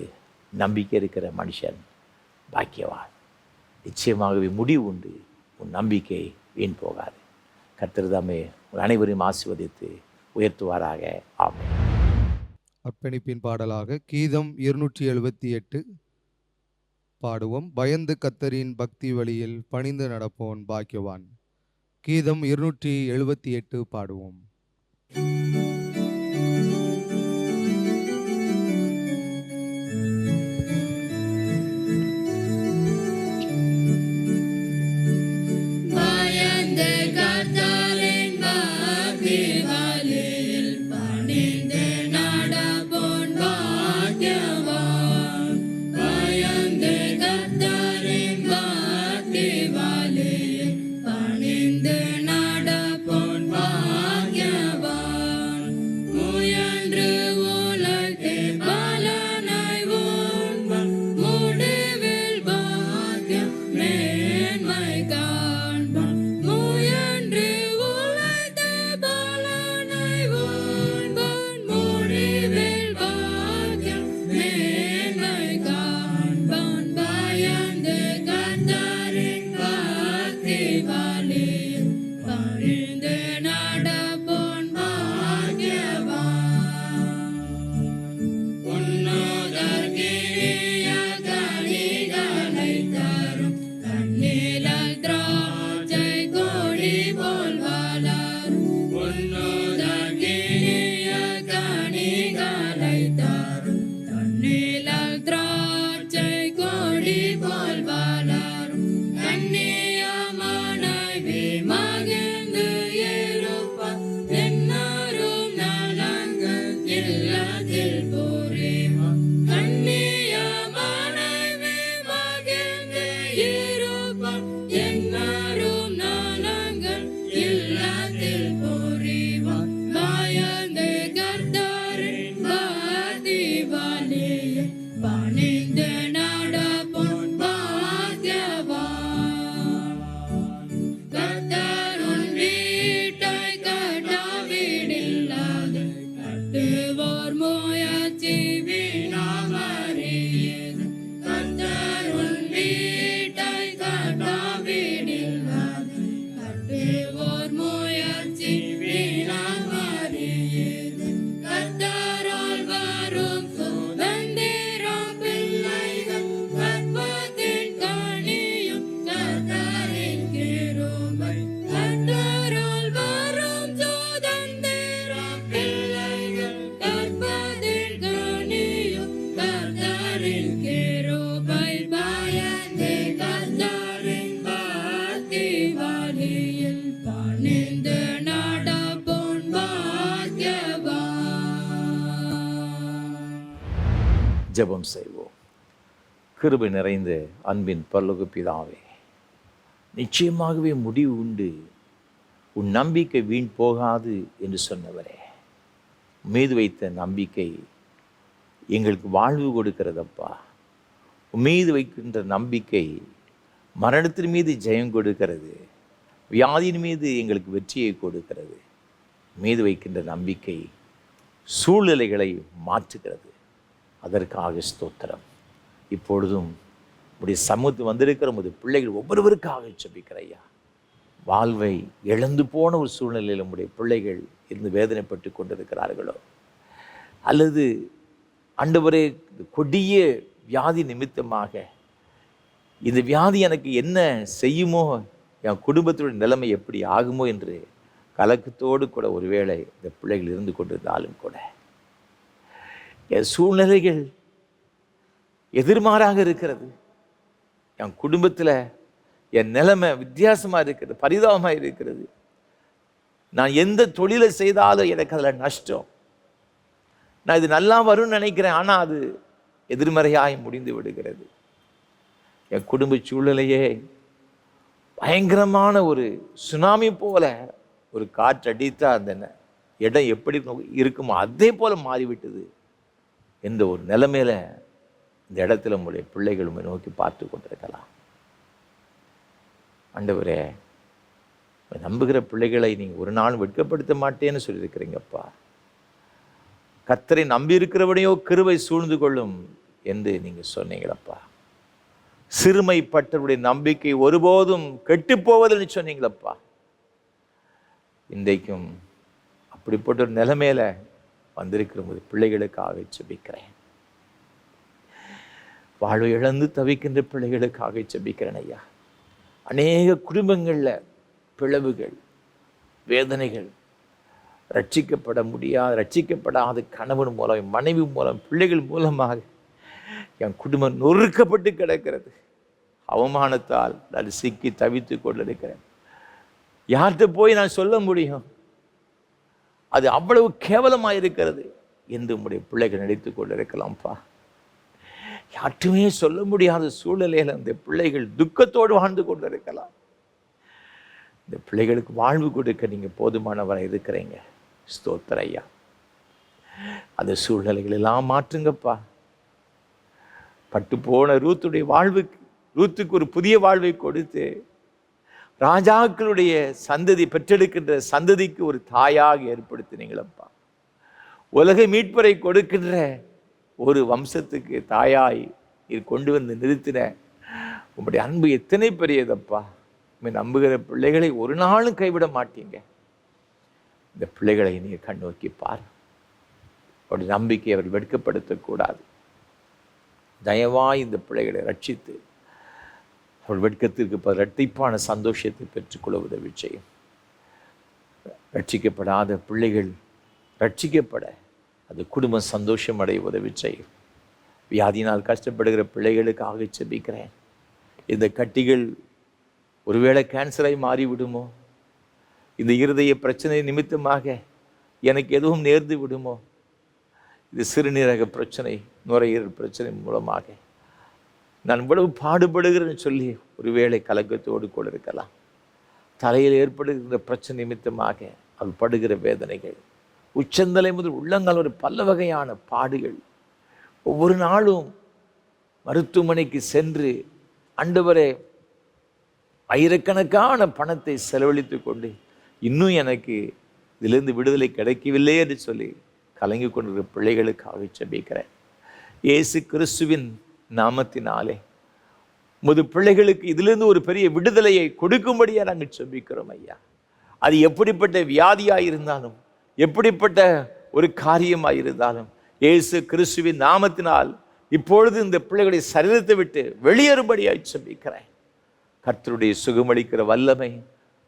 நம்பிக்கை இருக்கிற மனுஷன் பாக்கியவான். நிச்சயமாகவே முடிவு உண்டு. உன் நம்பிக்கை வீண் போகாது. கர்த்தர் தாமே உங்கள் அனைவரையும் ஆசீர்வதித்து உயர்த்துவாராக. ஆமென். அர்ப்பணிப்பின் பாடலாக கீதம் 278 பாடுவோம். பயந்து கர்த்தரின் பக்தி வழியில் பணிந்து நடப்போன் பாக்கியவான். கீதம் 278 பாடுவோம். வழியில் பணிந்து நடப்போன் பாக்கியவான். உன்னதர் கிரிய கனிகளை தரும் தன்னிழல் திராட்சை கொடி போல் வளரும். உன்னதர் கிரிய கனிகளை தரும் தன்னிழல் திராட்சை கொடி போல் வளரும். கண்ணிய மனைவி மகிழ்ந்து இருப்பார். என்னாரும் நலங்கள் இல்லத்தில் புரிவார். கண்ணிய மனைவி மகிழ்ந்து இருப்பார். என்னாரும் நலங்கள் இல்லத்தில் புரிவார். பயந்து கர்த்தரின் பக்தி வழியில் பணிந்து நடப்போன் பாக்கியவான். கர்த்தர் உன் வீட்டை கட்டாவிடில்லாது கட்டுவோர் முயற்சி வீணாமறியது. கர்த்தர் உன் வீட்டை கட்டாவிடில்லாது கட்டுவோர் முயற்சி வீணாமறியது. கர்த்தரால் வரும் சுதந்திரம் பிள்ளைகள் கற்பத்தின் கனியும் கர்த்தரின் கிருபை. கர்த்தரால் வரும் சுதந்திரம் பிள்ளைகள் கற்பத்தின் கனியும் கர்த்தரின் கிருபை. பயந்து கர்த்தரின் பக்தி வழியில் பணிந்து நடப்போன் பாக்கியவான். ஜெபம் செய்வோம். கிருபை நிறைந்த அன்பின் பரலோக பிதாவே, நிச்சயமாகவே முடிவு உண்டு, உன் நம்பிக்கை வீண் போகாது என்று சொன்னவரே, மீது வைத்த நம்பிக்கை எங்களுக்கு வாழ்வு கொடுக்கிறதப்பா. மீது வைக்கின்ற நம்பிக்கை மரணத்தின் மீது ஜெயம் கொடுக்கிறது, வியாதியின் மீது எங்களுக்கு வெற்றியை கொடுக்கிறது. மீது வைக்கின்ற நம்பிக்கை சூழ்நிலைகளை மாற்றுகிறது. அதற்காக ஸ்தோத்திரம். இப்பொழுதும் உடைய சமூகத்தில் வந்திருக்கிற உமது பிள்ளைகள் ஒவ்வொருவருக்காக ஜெபிக்கிற ஐயா. வாழ்வை இழந்து போன ஒரு சூழ்நிலையில் உடைய பிள்ளைகள் இருந்து வேதனைப்பட்டு கொண்டிருக்கிறார்களோ, அல்லது ஆண்டவரே கொடிய வியாதி நிமித்தமாக இந்த வியாதி எனக்கு என்ன செய்யுமோ, என் குடும்பத்துடைய நிலைமை எப்படி ஆகுமோ என்று கலக்கத்தோடு கூட ஒருவேளை இந்த பிள்ளைகள் இருந்து கொண்டிருந்தாலும் கூட, என் சூழ்நிலைகள் எதிர்மாறாக இருக்கிறது, என் குடும்பத்தில் என் நிலைமை வித்தியாசமாக இருக்கிறது, பரிதாபமாக இருக்கிறது, நான் எந்த தொழிலை செய்தாலும் எனக்கு அதில் நஷ்டம், நான் இது நல்லா வரும்னு நினைக்கிறேன், ஆனால் அது எதிர்மறையாய் முடிந்து விடுகிறது. என் குடும்ப சூழ்நிலையே பயங்கரமான ஒரு சுனாமி போல ஒரு காற்று அடித்தா அந்த இடம் எப்படி இருக்குமோ அதே போல மாறிவிட்டது என்ற ஒரு நிலைமையில இந்த இடத்துல உங்களுடைய பிள்ளைகள் உண்மை நோக்கி பார்த்து கொண்டிருக்கலாம். ஆண்டவரே, நம்புகிற பிள்ளைகளை நீங்கள் ஒரு நாள் வெட்கப்படுத்த மாட்டேன்னு சொல்லியிருக்கிறீங்கப்பா. கர்த்தரை நம்பி இருக்கிறவனையோ கிருபை சூழ்ந்து கொள்ளும் என்று நீங்கள் சொன்னீங்களப்பா. சிறுமைப்பட்டவருடைய நம்பிக்கை ஒருபோதும் கெட்டுப்போவதில்லை சொன்னீங்களப்பா. இன்றைக்கும் அப்படிப்பட்ட ஒரு நிலைமையில வந்திருக்கிற போது பிள்ளைகளுக்காக ஜெபிக்கிறேன். வாழ்வை இழந்து தவிக்கின்ற பிள்ளைகளுக்காக ஜெபிக்கிறேன் ஐயா. அநேக குடும்பங்களில் பிளவுகள், வேதனைகள், ரட்சிக்கப்படாத கணவன் மூலம், மனைவி மூலம், பிள்ளைகள் மூலமாக என் குடும்பம் நொறுக்கப்பட்டு கிடக்கிறது. அவமானத்தால் நான் சிக்கி தவித்து கொண்டிருக்கிறேன். யார்கிட்ட போய் நான் சொல்ல முடியும்? அது அவ்வளவு கேவலமாக இருக்கிறது என்று உங்களுடைய பிள்ளைகள் நினைத்து கொண்டிருக்கலாம்ப்பா. யார்ட்டுமே சொல்ல முடியாத சூழ்நிலையில் அந்த பிள்ளைகள் துக்கத்தோடு வாழ்ந்து கொண்டிருக்கலாம். இந்த பிள்ளைகளுக்கு வாழ்வு கொடுக்க நீங்கள் போதுமானவராக இருக்கிறீங்க. ஸ்தோத்திர ஐயா. அந்த சூழ்நிலைகள் எல்லாம் மாற்றுங்கப்பா. பட்டு போன ரூத்துக்கு ஒரு புதிய வாழ்வை கொடுத்து ராஜாக்களுடைய சந்ததி பெற்றெடுக்கின்ற சந்ததிக்கு ஒரு தாயாக ஏற்படுத்தினீங்களப்பா. உலக மீட்பரை கொடுக்கின்ற ஒரு வம்சத்துக்கு தாயாய் நீர் கொண்டு வந்து நிறுத்தின உங்களுடைய அன்பு எத்தனை பெரியதப்பா. நம்புகிற பிள்ளைகளை ஒரு நாளும் கைவிட மாட்டீங்க. இந்த பிள்ளைகளை நீங்க கண்ணோக்கி பார். அவருடைய நம்பிக்கையை அவர் வெட்கப்படுத்தக்கூடாது. தயவாய் இந்த பிள்ளைகளை ரட்சித்து அவள் வெட்கத்திற்கு இரட்டிப்பான சந்தோஷத்தை பெற்றுக்கொள்ள உதவி செய்யும். ரட்சிக்கப்படாத பிள்ளைகள் ரட்சிக்கப்பட அது குடும்பம் சந்தோஷம் அடைய உதவி செய்யும். வியாதியினால் கஷ்டப்படுகிற பிள்ளைகளுக்காக ஜெபிக்கிறேன். இந்த கட்டிகள் ஒருவேளை கேன்சராய் மாறிவிடுமோ, இந்த இருதய பிரச்சனை நிமித்தமாக எனக்கு எதுவும் நேர்ந்து விடுமோ, இது சிறுநீரக பிரச்சனை, நுரையீரல் பிரச்சனை மூலமாக நான் இவ்வளவு பாடுபடுகிறேன்னு சொல்லி ஒருவேளை கலக்கத்தோடு கூட இருக்கலாம். தலையில் ஏற்படுகிற பிரச்சனை நிமித்தமாக அது படுகிற வேதனைகள், உச்சந்தலை முதல் உள்ளங்கால் ஒரு பல வகையான பாடுகள், ஒவ்வொரு நாளும் மருத்துவமனைக்கு சென்று ஆண்டவரே ஆயிரக்கணக்கான பணத்தை செலவழித்து கொண்டு இன்னும் எனக்கு இதிலிருந்து விடுதலை கிடைக்கவில்லை என்று சொல்லி கலங்கி கொண்டிருக்கிற பிள்ளைகளுக்காக ஜெபிக்கிறேன். இயேசு கிறிஸ்துவின் நாமத்தினாலே உமது பிள்ளைகளுக்கு இதிலிருந்து ஒரு பெரிய விடுதலையை கொடுக்கும்படியா நாங்கள் ஜெபிக்கிறோம் ஐயா. அது எப்படிப்பட்ட வியாதியாக இருந்தாலும், எப்படிப்பட்ட ஒரு காரியமாக இருந்தாலும், இயேசு கிறிஸ்துவின் நாமத்தினால் இப்பொழுது இந்த பிள்ளைகளை சரீரத்தை விட்டு வெளியேறும்படியாய் ஜெபிக்கிறேன். கர்த்தருடைய சுகமளிக்கிற வல்லமை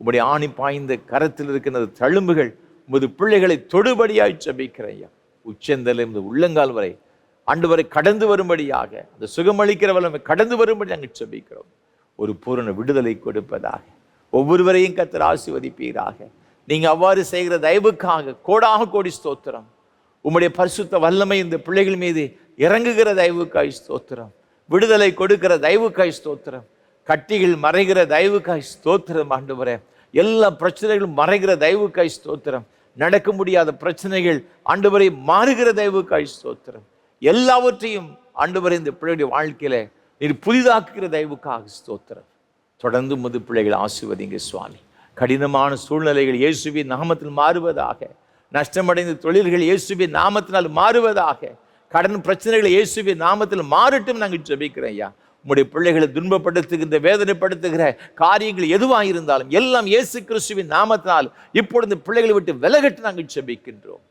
உம்முடைய ஆணி பாய்ந்த கரத்தில் இருக்கிற தழும்புகள் உமது பிள்ளைகளை தொடுபடியாய் ஜெபிக்கிறேன் ஐயா. உச்சந்தலை உள்ளங்கால் வரை ஆண்டவரை கடந்து வரும்படியாக அந்த சுகமளிக்கிற வல்லமை கடந்து வரும்படி நாங்கள் ஜெபிக்கிறோம். ஒரு பூரண விடுதலை கொடுப்பதாக ஒவ்வொருவரையும் கர்த்தர் ஆசீர்வதிப்பீராக. நீங்க அவ்வாறு செய்கிற தயவுக்காக கோடாக கோடி ஸ்தோத்திரம். உம்முடைய பரிசுத்த வல்லமை இந்த பிள்ளைகள் மீது இறங்குகிற தயவுக்காய் ஸ்தோத்திரம். விடுதலை கொடுக்கிற தயவுக்காய் ஸ்தோத்திரம். கட்டிகள் மறைகிற தயவுக்காய் ஸ்தோத்திரம் ஆண்டவரே. எல்லா பிரச்சனைகளும் மறைகிற தயவுக்காய் ஸ்தோத்திரம். நடக்க முடியாத பிரச்சனைகள் ஆண்டவரை மாறுகிற தயவுக்காய் ஸ்தோத்திரம். எல்லாவற்றையும் ஆண்டவரை இந்த பிள்ளைகளுடைய வாழ்க்கையில நீர் புதிதாக்குகிற தயவுக்காக ஸ்தோத்திரம். தொடர்ந்து முது பிள்ளைகள் ஆசீர்வதிங்க சுவாமி. கடினமான சூழ்நிலைகள் இயேசுவின் நாமத்தில் மாறுவதாக. நஷ்டமடைந்த தொழில்கள் இயேசுவின் நாமத்தினால் மாறுவதாக. கடன் பிரச்சனைகள் இயேசுவின் நாமத்தில் மாறட்டும் நாங்கள் ஜெபிக்கிறோம் ஐயா. உம்முடைய பிள்ளைகளை துன்பப்படுத்துகின்ற வேதனைப்படுத்துகிற காரியங்கள் எதுவாக இருந்தாலும் எல்லாம் இயேசு கிறிஸ்துவின் நாமத்தினால் இப்பொழுது பிள்ளைகளை விட்டு விலகட்டு நாங்கள் ஜெபிக்கின்றோம்.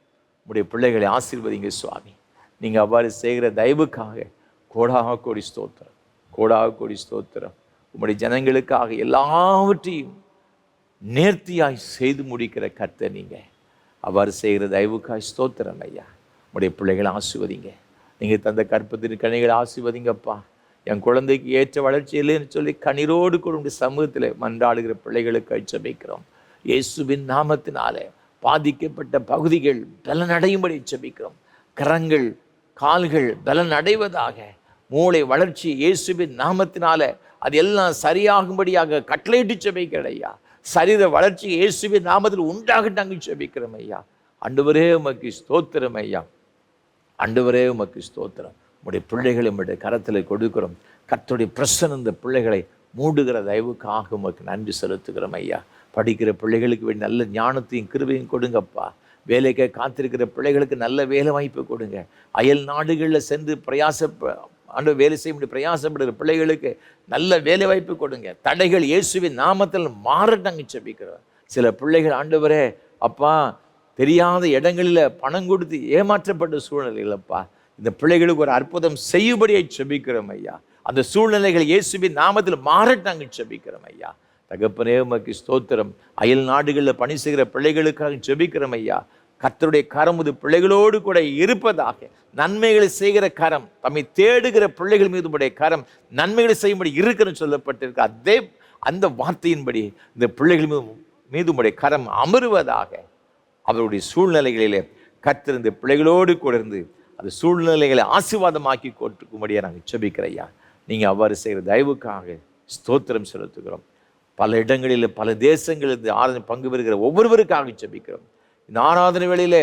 உம்முடைய பிள்ளைகளை ஆசீர்வதிங்க சுவாமி. நீங்க அவ்வாறு செய்கிற தயவுக்காக கோடாக கோடி ஸ்தோத்திரம், கோடாக கோடி ஸ்தோத்திரம். உம்முடைய ஜனங்களுக்காக எல்லாவற்றையும் நேர்த்தியாய் செய்து முடிக்கிற கர்த்தர் நீங்க. அவ்வாறு செய்கிற தயவுக்காய் ஸ்தோத்திரம் ஐயா. உம்முடைய பிள்ளைகளை ஆசீர்வதிங்க. நீங்க தந்த கற்பத்தின் கனிகளை ஆசீர்வதிங்கப்பா. என் குழந்தைக்கு ஏற்ற வளர்ச்சி இல்லைன்னு சொல்லி கண்ணீரோடு கூட சமூகத்தில் மன்றாடுகிற பிள்ளைகளுக்கு ஜெபிக்கிறோம். இயேசுவின் நாமத்தினாலே பாதிக்கப்பட்ட பகுதிகள் பலனடையும்படி ஜெபிக்கிறோம். கரங்கள் கால்கள் பலன் அடைவதாக. மூளை வளர்ச்சி இயேசுவின் நாமத்தினால அது எல்லாம் சரியாகும்படியாக கட்டளையிட்டு ஜெபிக்கிறேன் ஐயா. சரீர வளர்ச்சி இயேசுவின் நாமத்தில் உண்டாகட்டு நாங்கள் ஜெபிக்கிறோம் ஐயா. ஆண்டவரே உமக்கு ஸ்தோத்திரம் ஐயா. ஆண்டவரே உமக்கு ஸ்தோத்திரம். உம்முடைய பிள்ளைகளை உம்முடைய கரத்தில் கொடுக்கிறோம். கர்த்தருடைய பிரசன்னம் இந்த பிள்ளைகளை மூடுகிற தயவுக்காக உமக்கு நன்றி செலுத்துகிறோம் ஐயா. படிக்கிற பிள்ளைகளுக்கு நல்ல ஞானத்தையும் கிருபையும் கொடுங்கப்பா. வேலைக்கு காத்திருக்கிற பிள்ளைகளுக்கு நல்ல வேலை வாய்ப்பு கொடுங்க. அயல் நாடுகளில் சென்று வேலை செய்ய முடிய பிரயாசப்படுகிற பிள்ளைகளுக்கு நல்ல வேலை வாய்ப்பு கொடுங்க. தடைகள் இயேசுவின் நாமத்தில் மாறட்டாங்க ஜெபிக்கிறோம். சில பிள்ளைகள் ஆண்டவரே அப்பா தெரியாத இடங்களில் பணம் கொடுத்து ஏமாற்றப்பட்ட சூழ்நிலைகளப்பா, இந்த பிள்ளைகளுக்கு ஒரு அற்புதம் செய்யும்படியை ஜெபிக்கிறோம் ஐயா. அந்த சூழ்நிலைகள் இயேசுவின் நாமத்தில் மாறட்டாங்க ஜெபிக்கிறோம் ஐயா. தகப்பனே உமக்கு ஸ்தோத்திரம். அயல் நாடுகளில் பணி செய்கிற பிள்ளைகளுக்காக ஜெபிக்கிறோம் ஐயா. கர்த்தருடைய கரம் இது பிள்ளைகளோடு கூட இருப்பதாக. நன்மைகளை செய்கிற கரம், தம்மை தேடுகிற பிள்ளைகள் மீது உடைய கரம் நன்மைகளை செய்யும்படி இருக்குன்னு சொல்லப்பட்டிருக்கு. அதே அந்த வார்த்தையின்படி இந்த பிள்ளைகள் மீது உடைய கரம் அமருவதாக. அவருடைய சூழ்நிலைகளிலே கர்த்தர் இந்த பிள்ளைகளோடு கூட இருந்து அந்த சூழ்நிலைகளை ஆசீர்வாதமாக்கி கொடுக்கும்படியா நாங்கள் ஜெபிக்கிறோம் ஐயா. நீங்கள் அவ்வாறு செய்கிற தயவுக்காக ஸ்தோத்திரம் செலுத்துகிறோம். பல இடங்களில் பல தேசங்களில் ஆராதனை பங்கு பெறுகிற ஒவ்வொருவருக்காக ஜெபிக்கிறோம். இந்த ஆராதனை வேளையிலே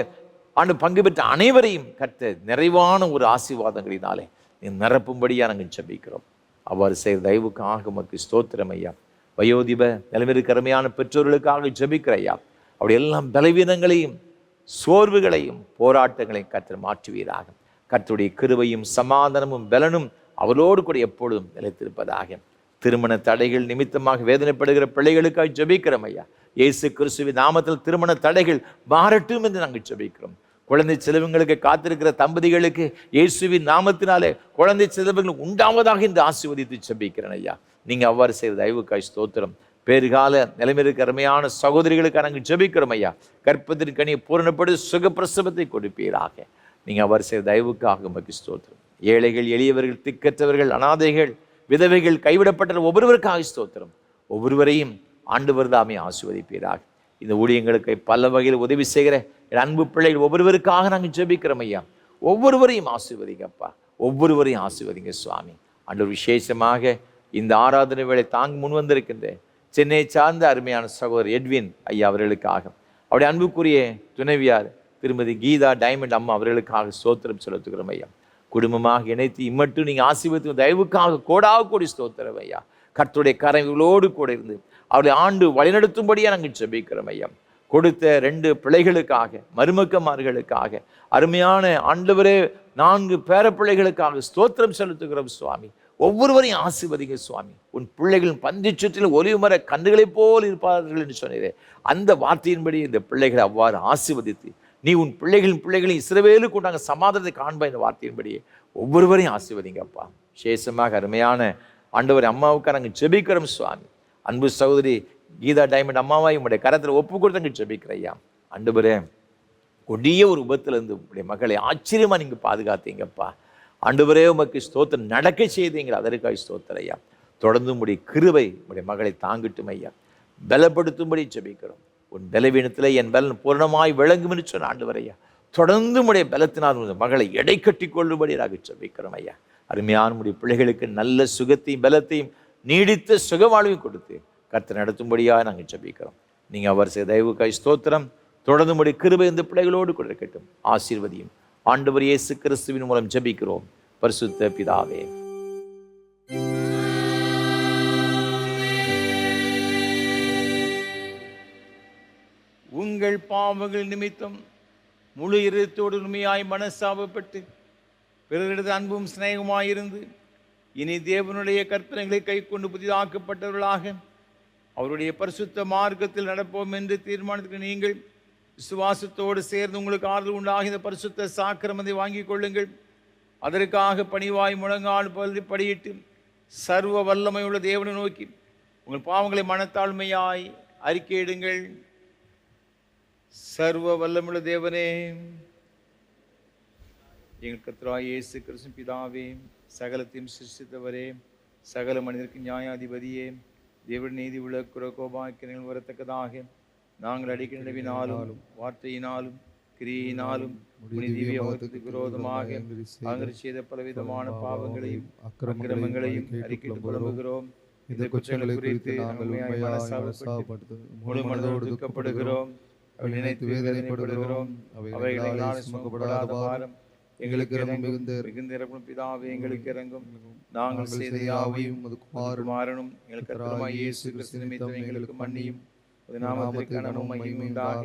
பங்கு பெற்ற அனைவரையும் கர்த்தர் நிறைவான ஒரு ஆசீர்வாதங்களினாலே நிரப்பும்படியா நாங்கள் ஜெபிக்கிறோம். அவ்வாறு செய்கிற தயவுக்காக உமக்கு ஸ்தோத்திரம் ஐயா. வயோதிப நிலைமைக்கு அருமையான பெற்றோர்களுக்காக ஜெபிக்கிற ஐயா. அவருடைய எல்லாம் பலவீனங்களையும் சோர்வுகளையும் போராட்டங்களையும் கர்த்தர் மாற்றுவீராக. கர்த்தருடைய கிருபையும் சமாதானமும் பலனும் அவரோடு கூட எப்பொழுதும் நிலைத்திருப்பதாக. திருமண தடைகள் நிமித்தமாக வேதனைப்படுகிற பிள்ளைகளுக்காக ஜெபிக்கிறோம் ஐயா. இயேசு கிறிஸ்துவின் நாமத்தில் திருமண தடைகள் மாறட்டும் என்று நாங்கள் ஜெபிக்கிறோம். குழந்தை செலவுங்களுக்கு காத்திருக்கிற தம்பதிகளுக்கு இயேசுவின் நாமத்தினாலே குழந்தை செலவுகள் உண்டாவதாக என்று ஆசீர்வதித்து ஜெபிக்கிறேன் ஐயா. நீங்கள் அவ்வாறு செய்த தயவுக்காய் ஸ்தோத்திரம். பேறுகால நிலைமைக்கு அருமையான சகோதரிகளுக்கு நாங்கள் ஜெபிக்கிறோம் ஐயா. கற்பத்தின் கனியை பூரணப்படு சுகப்பிரசவத்தை கொடுப்பீராக. நீங்கள் அவர் செய்த தயவுக்காக உமக்கு ஸ்தோத்திரம். ஏழைகள், எளியவர்கள், திக்கற்றவர்கள், அனாதைகள், விதவைகள், கைவிடப்பட்ட ஒவ்வொருவருக்காக ஸ்தோத்திரம். ஒவ்வொருவரையும் ஆண்டவர் தாமே ஆசீர்வதிப்பீராக. இந்த ஊழியங்களுக்கு பல வகையில் உதவி செய்கிற என் அன்பு பிள்ளைகள் ஒவ்வொருவருக்காக நாங்கள் ஜெபிக்கிறோம் ஐயா. ஒவ்வொருவரையும் ஆசீர்வதிங்கப்பா, ஒவ்வொருவரையும் ஆசீர்வதிங்க சுவாமி. ஆண்டவர் விசேஷமாக இந்த ஆராதனை வேளை தாங்க முன் வந்திருக்கின்ற சென்னை சார்ந்த அருமையான சகோதரர் எட்வின் ஐயா அவர்களுக்காக, அவருடைய அன்புக்குரிய துணைவியார் திருமதி கீதா டைமண்ட் அம்மா அவர்களுக்காக ஸ்தோத்திரம் செலுத்துகிறோம் ஐயா. குடும்பமாக இணைத்து இம்மட்டும் நீங்கள் ஆசீர்வதிக்கும் தயவுக்காக கோடி ஸ்தோத்திரம் ஐயா. கர்த்தருடைய கரங்களோடு கூட இருந்து அவருடைய ஆண்டு வழிநடத்தும்படியாக நாங்கள் ஜெபிக்கிறோம் ஐயா. கொடுத்த 2 பிள்ளைகளுக்காக, மருமக்கமார்களுக்காக, அருமையான ஆண்டவரே 4 பேர பிள்ளைகளுக்காக ஸ்தோத்திரம் செலுத்துகிறோம் சுவாமி. ஒவ்வொருவரையும் ஆசீர்வதிங்க சுவாமி. உன் பிள்ளைகளின் பந்தி சுற்றிலும் ஒலிவு மர கன்றுகளைப் போல் இருப்பார்கள் என்று சொன்னீரே, அந்த வார்த்தையின்படி இந்த பிள்ளைகளை அவ்வாறு ஆசீர்வதித்து நீ உன் பிள்ளைகளின் இஸ்ரவேலுக்கு உண்டாங்க சமாதானத்தை காண்பா இந்த வார்த்தையின்படியே ஒவ்வொருவரையும் ஆசீர்வதிங்கப்பா. விசேஷமாக அருமையான ஆண்டவர் அம்மாவுக்கு நாங்கள் ஜெபிக்கிறோம் சுவாமி. அன்பு சகோதரி கீதா டைமண்ட் அம்மாவாய் உங்களுடைய கரத்தில் ஒப்பு கொடுத்து நாங்கள் ஜெபிக்கிறோம் ஐயா. ஆண்டவரே, கொடிய ஒரு விபத்திலிருந்து உங்களுடைய மகளை ஆச்சரியமாக நீங்கள் பாதுகாத்தீங்கப்பா. ஆண்டவரே, உமக்கு ஸ்தோத்திரம். நடக்க செய்தீங்க, அதற்காக ஸ்தோத்திரம் ஐயா. தொடர்ந்து உங்களுடைய கிருபை உங்களுடைய மகளை தாங்கட்டும் ஐயா. பலப்படுத்தும்படி ஜெபிக்கிறோம். உன் பலவீனத்தில் என் பலன் பூர்ணமாய் விளங்கும் என்று சொன்ன ஆண்டவர் ஐயா. தொடர்ந்து உடைய பலத்தினால் உங்கள் மகளை எடை கட்டி கொள்ளும்படி நாங்கள் ஜெபிக்கிறோம் ஐயா. அருமையான உடைய பிள்ளைகளுக்கு நல்ல சுகத்தையும் பலத்தையும் நீடித்த சுகவாழ்வையும் கொடுத்து கர்த்தர் நடத்தும்படியாக நாங்கள் ஜெபிக்கிறோம். நீங்கள் அவர் செய்த தயவுக்காய் ஸ்தோத்திரம். தொடர்ந்து உடைய கிருபை இந்த பிள்ளைகளோடு கூட இருக்கட்டும். ஆசீர்வதியும். ஆண்டவர் இயேசு கிறிஸ்துவின் மூலம் ஜெபிக்கிறோம் பரிசுத்த பிதாவே. உங்கள் பாவங்கள் நிமித்தம் முழு இருத்தோடு உண்மையாய் மனஸ்தாபப்பட்டு பிறரிடது அன்பும் சிநேகமாயிருந்து இனி தேவனுடைய கற்பனைகளை கை கொண்டு புதிதாக்கப்பட்டவர்களாக அவருடைய பரிசுத்த மார்க்கத்தில் நடப்போம் என்று தீர்மானத்துக்கு நீங்கள் விசுவாசத்தோடு சேர்ந்து உங்களுக்கு ஆறுதல் உண்டாக இந்த பரிசுத்த சாக்கிரமத்தை வாங்கிக் கொள்ளுங்கள். அதற்காக பணிவாய் முழங்கால் படியிட்டு சர்வ வல்லமையுள்ள தேவனை நோக்கி உங்கள் பாவங்களை மனத்தாழ்மையாய் அறிக்கையிடுங்கள். சர்வ வல்லமுள்ள தேவனே, எங்கள் கர்த்தராகிய இயேசு கிறிஸ்து பிதாவே, சகலத்தையும் சிருஷ்டித்தவரே, சகல மனிதருக்கு நியாயாதிபதியே, தேவ நீதி உள்ள குரகோபாக்கியங்கள் வரத்தக்கதாக நாங்கள் அடிக்க நினைவினாலும் வார்த்தையினாலும் கிரியினாலும் திவ்யத்துக்கு விரோதமாக நாங்கள் செய்த பலவிதமான பாவங்களையும் அக்கிரமங்களையும் அறிக்கையிட்டு புலம்புகிறோம். இந்த குற்றங்களை குறித்து முழு மனதோடு துக்கப்படுகிறோம். நினைத்து வேதனைப்படுகிறோம். அவைகளால் சுமக்கப்படாத பாரம் எங்களுக்கு மிகுந்த இறக்கும் பிதாவே, எங்களுக்கு இறங்கும். நாங்கள் செய்த யாவையும் குமாரனும் எங்களுக்கு கர்த்தருமாகிய இயேசு கிறிஸ்து நிமித்தம் எங்களுக்கு மன்னியும். நாமத்திற்கு கனமும் மகிமையும் உண்டாக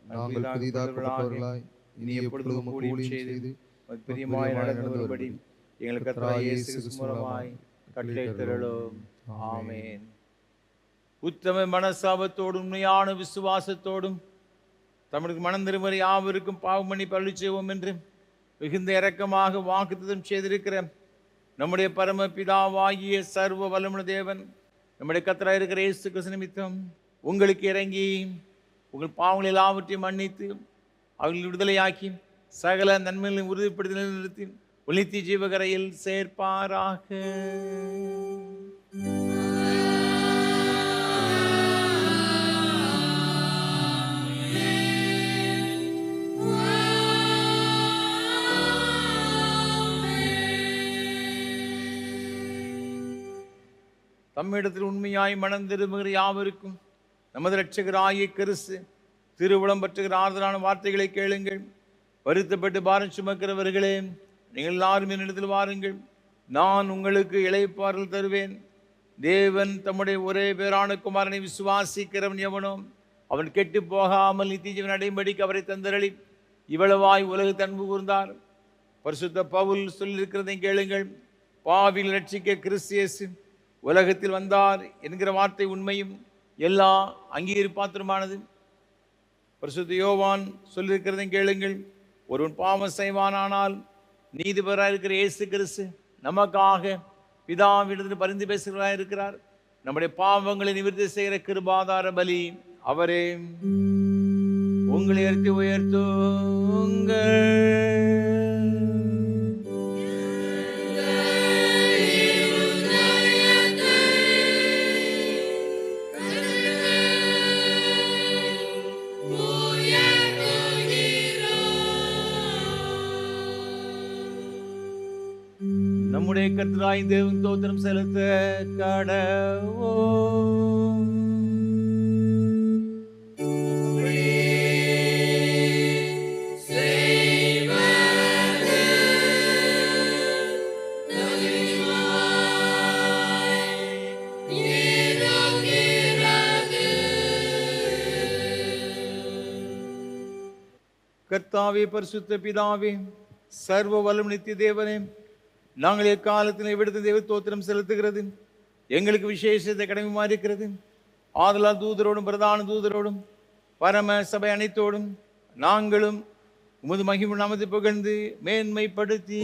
நாங்கள் புதிதாக்கப்பட்டவர்களாய் இனி எப்பொழுதும் ஊழியம் செய்து பிரியமாய் நடந்து வரும்படி எங்களுக்கு கர்த்தராகிய இயேசு கிறிஸ்து மூலமாய் கட்டளையிட்டருளும். ஆமென். உத்தம மனசாபத்தோடும் உண்மையான விசுவாசத்தோடும் தமிழுக்கு மனம் திரும்புகிற யாவருக்கும் பாவம் மன்னிப்பு அருளி செய்வோம் என்று மிகுந்த இரக்கமாக வாக்குத்தத்தம் செய்திருக்கிற நம்முடைய பரம பிதாவாகிய சர்வ வல்லமுள்ள தேவன் நம்முடைய கர்த்தராய் இருக்கிற இயேசு கிறிஸ்து நிமித்தம் உங்களுக்கு இறங்கி உங்கள் பாவங்கள் எல்லாவற்றையும் மன்னித்து அவர்கள் விடுதலையாக்கி சகல நன்மைகளை உறுதிப்படுத்தி நிறுத்தி ஒளித்தி ஜீவகரையில் சேர்ப்பாராக. தம்மிடத்தில் உண்மையாய் மனம் திரும்புகிற யாவருக்கும் நமது இரட்சகராகிய கிறிஸ்து திருவுளம் பற்றுகிற ஆறுதலான வார்த்தைகளை கேளுங்கள். வருத்தப்பட்டு பாரம் சுமக்கிறவர்களே, நீங்கள் எல்லாரும் என்னிடத்தில் வாருங்கள், நான் உங்களுக்கு இளைப்பாறுதல் தருவேன். தேவன் தம்முடைய ஒரே பேரான குமாரனை விசுவாசிக்கிறவன் எவனோ அவன் கெட்டு போகாமல் நித்திய ஜீவன் அடையும்படிக்கு அவரை தந்தரளி இவ்வளவாய் உலகத்தை அன்பு கூர்ந்தார். பரிசுத்த பவுல் சொல்லியிருக்கிறதை கேளுங்கள். பாவிகள் ரட்சிக்க கிறிஸ்து இயேசு உலகத்தில் வந்தார் என்கிற வார்த்தை உண்மையும் எல்லா அங்கீகரிப்பாத்திரமானது. பரிசுத்த யோவான் சொல்லியிருக்கிறதையும் கேளுங்கள். ஒருவன் பாவம் செய்வானானால் நீதிபதியாக இருக்கிற இயேசு கிறிஸ்து நமக்காக பிதாவிடத்தில் பரிந்து பேசுகிறவராக இருக்கிறார். நம்முடைய பாவங்களை நிவர்த்தி செய்கிற கிருபாதார பலி அவரே. உங்களை உயர்த்துங்கள். நம்முடைய கர்த்தராய் தேவன் ஸ்தோத்திரம் செலுத்த கடவோம். கர்த்தாவே, பரிசுத்த பிதாவே, சர்வ வல்லம் நித்திய தேவனே, நாங்கள் எக்காலத்தில் இவ்விடத்து தேவ ஸ்தோத்திரம் செலுத்துகிறது எங்களுக்கு விசேஷத்தை கடமையுமா இருக்கிறது. ஆதலால் தூதரோடும் பிரதான தூதரோடும் பரம சபை அனைத்தோடும் நாங்களும் உமது மகிமை நாமத்தை புகழ்ந்து மேன்மைப்படுத்தி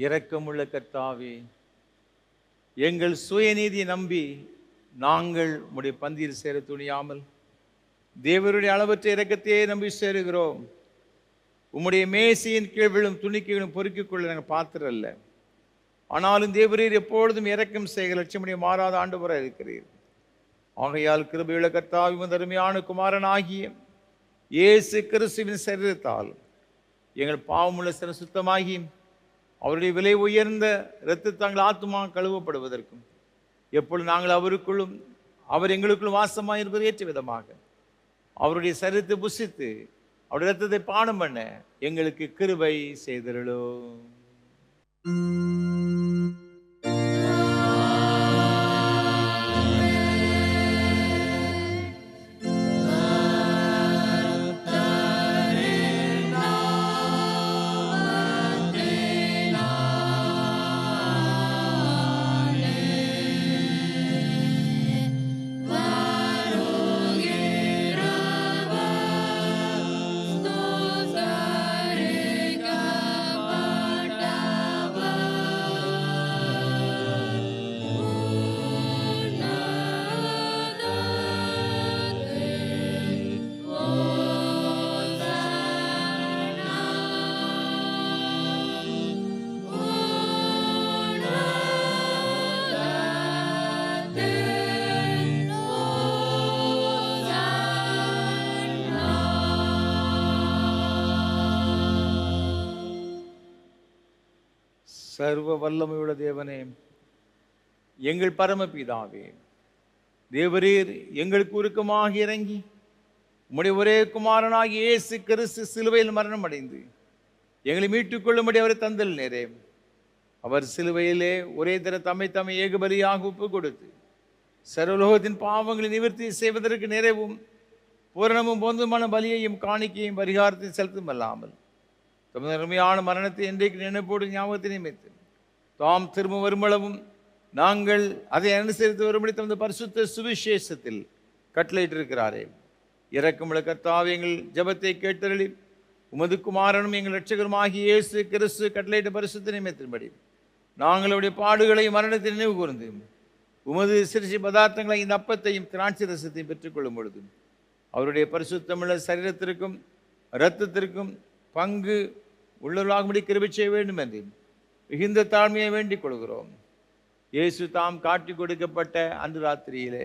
இரக்கமுள்ள கர்த்தாவே, எங்கள் சுயநீதியை நம்பி நாங்கள் உம்முடைய பந்தியில் சேர துணியாமல் தேவருடைய அளவற்ற இரக்கத்தையே நம்பி சேருகிறோம். உம்முடைய மேசையின் கீழ் விழும் துணிக்கைகளும் பொறுக்கிக் கொள்ள நாங்கள் பாத்திரம் அல்ல. ஆனாலும் தேவரீர் எப்பொழுதும் இரக்கம் செய்கிற லட்சியமுடைய மாறாத ஆண்டவராக இருக்கிறீர். ஆகையால் கிருபையுள்ள கர்த்தாவின் அருமையான குமாரனாகிய இயேசு கிறிஸ்துவின் சரீரத்தால் எங்கள் பாவமுள்ள சிற சுத்தமாகி அவருடைய விலை உயர்ந்த இரத்தத்தாங்கள் ஆத்துமா கழுவப்படுவதற்கும் எப்பொழுது நாங்கள் அவருக்குள்ளும் அவர் எங்களுக்குள்ளும் வாசமாக இருப்பது ஏற்ற விதமாக அவருடைய சரீரத்தை புசித்து அவருடைய இரத்தத்தை பானம் பண்ண எங்களுக்கு கிருபை செய்தருளும். சர்வ வல்லமையுள்ள தேவனே, எங்கள் பரமபிதாவே, தேவரீர் எங்களுக்கு உருக்கமாக இறங்கி உம்முடைய ஒரே குமாரனாகிய இயேசு கிறிஸ்து சிலுவையில் மரணம் அடைந்து எங்களை மீட்டுக் கொள்ளும்படி அவரை தந்தல் நேரே. அவர் சிலுவையிலே ஒரே தர தம்மை ஏகபலியாக ஒப்பு கொடுத்து சர்வலோகத்தின் பாவங்களை நிவர்த்தி செய்வதற்கு நிறைவும் பூரணமும் பொந்துமான பலியையும் காணிக்கையும் பரிகாரத்தையும் செலுத்தும் அல்லாமல் தமது அருமையான மரணத்தை என்றைக்கு நினைப்போடு ஞாபகத்தை நியமித்து தாம் திரும்ப வருமளவும் நாங்கள் அதை அனுசரித்து வரும்படி தமது பரிசுத்த சுவிசேஷத்தில் கட்டளையிட்டிருக்கிறாரே. இரக்கமுள்ள கர்த்தாவே, எங்கள் ஜெபத்தை கேட்டருளி உமது குமாரனும் எங்கள் இரட்சகருமாகிய இயேசு கிறிஸ்து கட்டளையிட்ட பரிசுத்த நியமத்தின்படி நாங்கள் அவருடைய பாடுகளை மரணத்தை நினைவு கூர்ந்து உமது சிறுசி பதார்த்தங்களை இந்த அப்பத்தையும் திராட்சை ரசத்தையும் பெற்றுக்கொள்ளும் பொழுது அவருடைய பரிசுத்தமுள்ள சரீரத்திற்கும் இரத்தத்திற்கும் பங்கு உள்ளவர்களாகும்படி கிருபை செய்ய வேண்டும் என்று மிகுந்த தாழ்மையை வேண்டிக் கொள்கிறோம். இயேசு தாம் காட்டி கொடுக்கப்பட்ட அன்று ராத்திரியிலே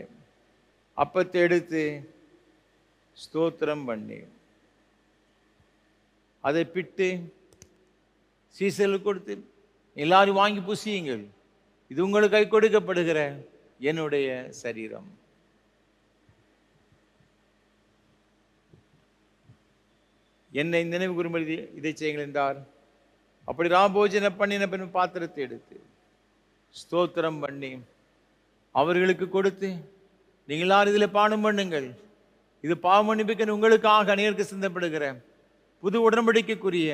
அப்பத்தை எடுத்து ஸ்தோத்திரம் பண்ணி அதை பிட்டு சீசலுக்கு கொடுத்து எல்லாரும் வாங்கி புசியுங்கள், இது உங்களுக்கு கை கொடுக்கப்படுகிற என்னுடைய சரீரம். என்னை நினைவு கூறும்படி இதை செய்யுங்கள் என்றார். அப்படி ராபோஜன பண்ணின பின் பாத்திரத்தை எடுத்து ஸ்தோத்திரம் பண்ணி அவர்களுக்கு கொடுத்து, நீங்கள் எல்லாரும் இதில் பானம் பண்ணுங்கள், இது பாவமன்னிப்புக்கு உங்களுக்காக அநேகருக்கு சிந்தப்படுகிற புது உடன்படிக்கைக்குரிய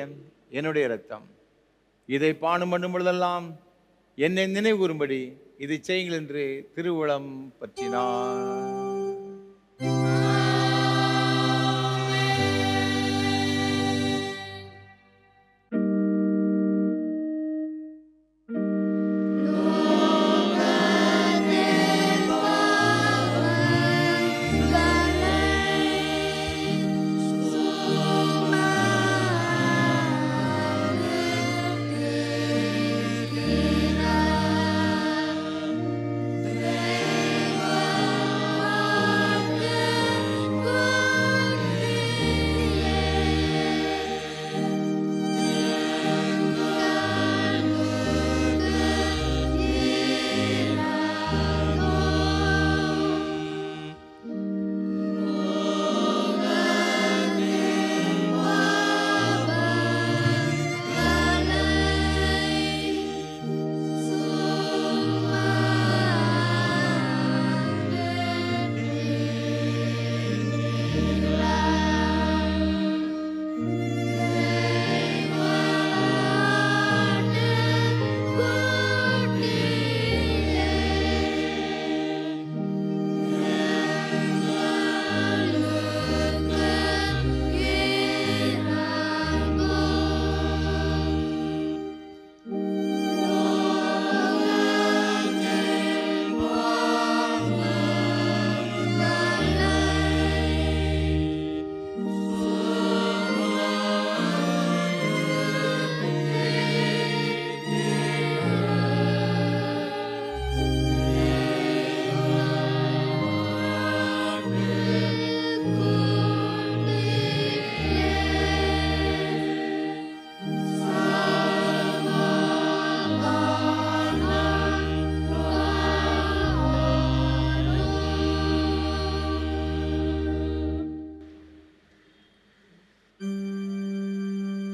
என்னுடைய இரத்தம். இதை பானம் பண்ணும் பொழுதெல்லாம் என்னை நினைவு கூறும்படி இதை செய்யுங்கள் என்று திருவுளம் பற்றினார்.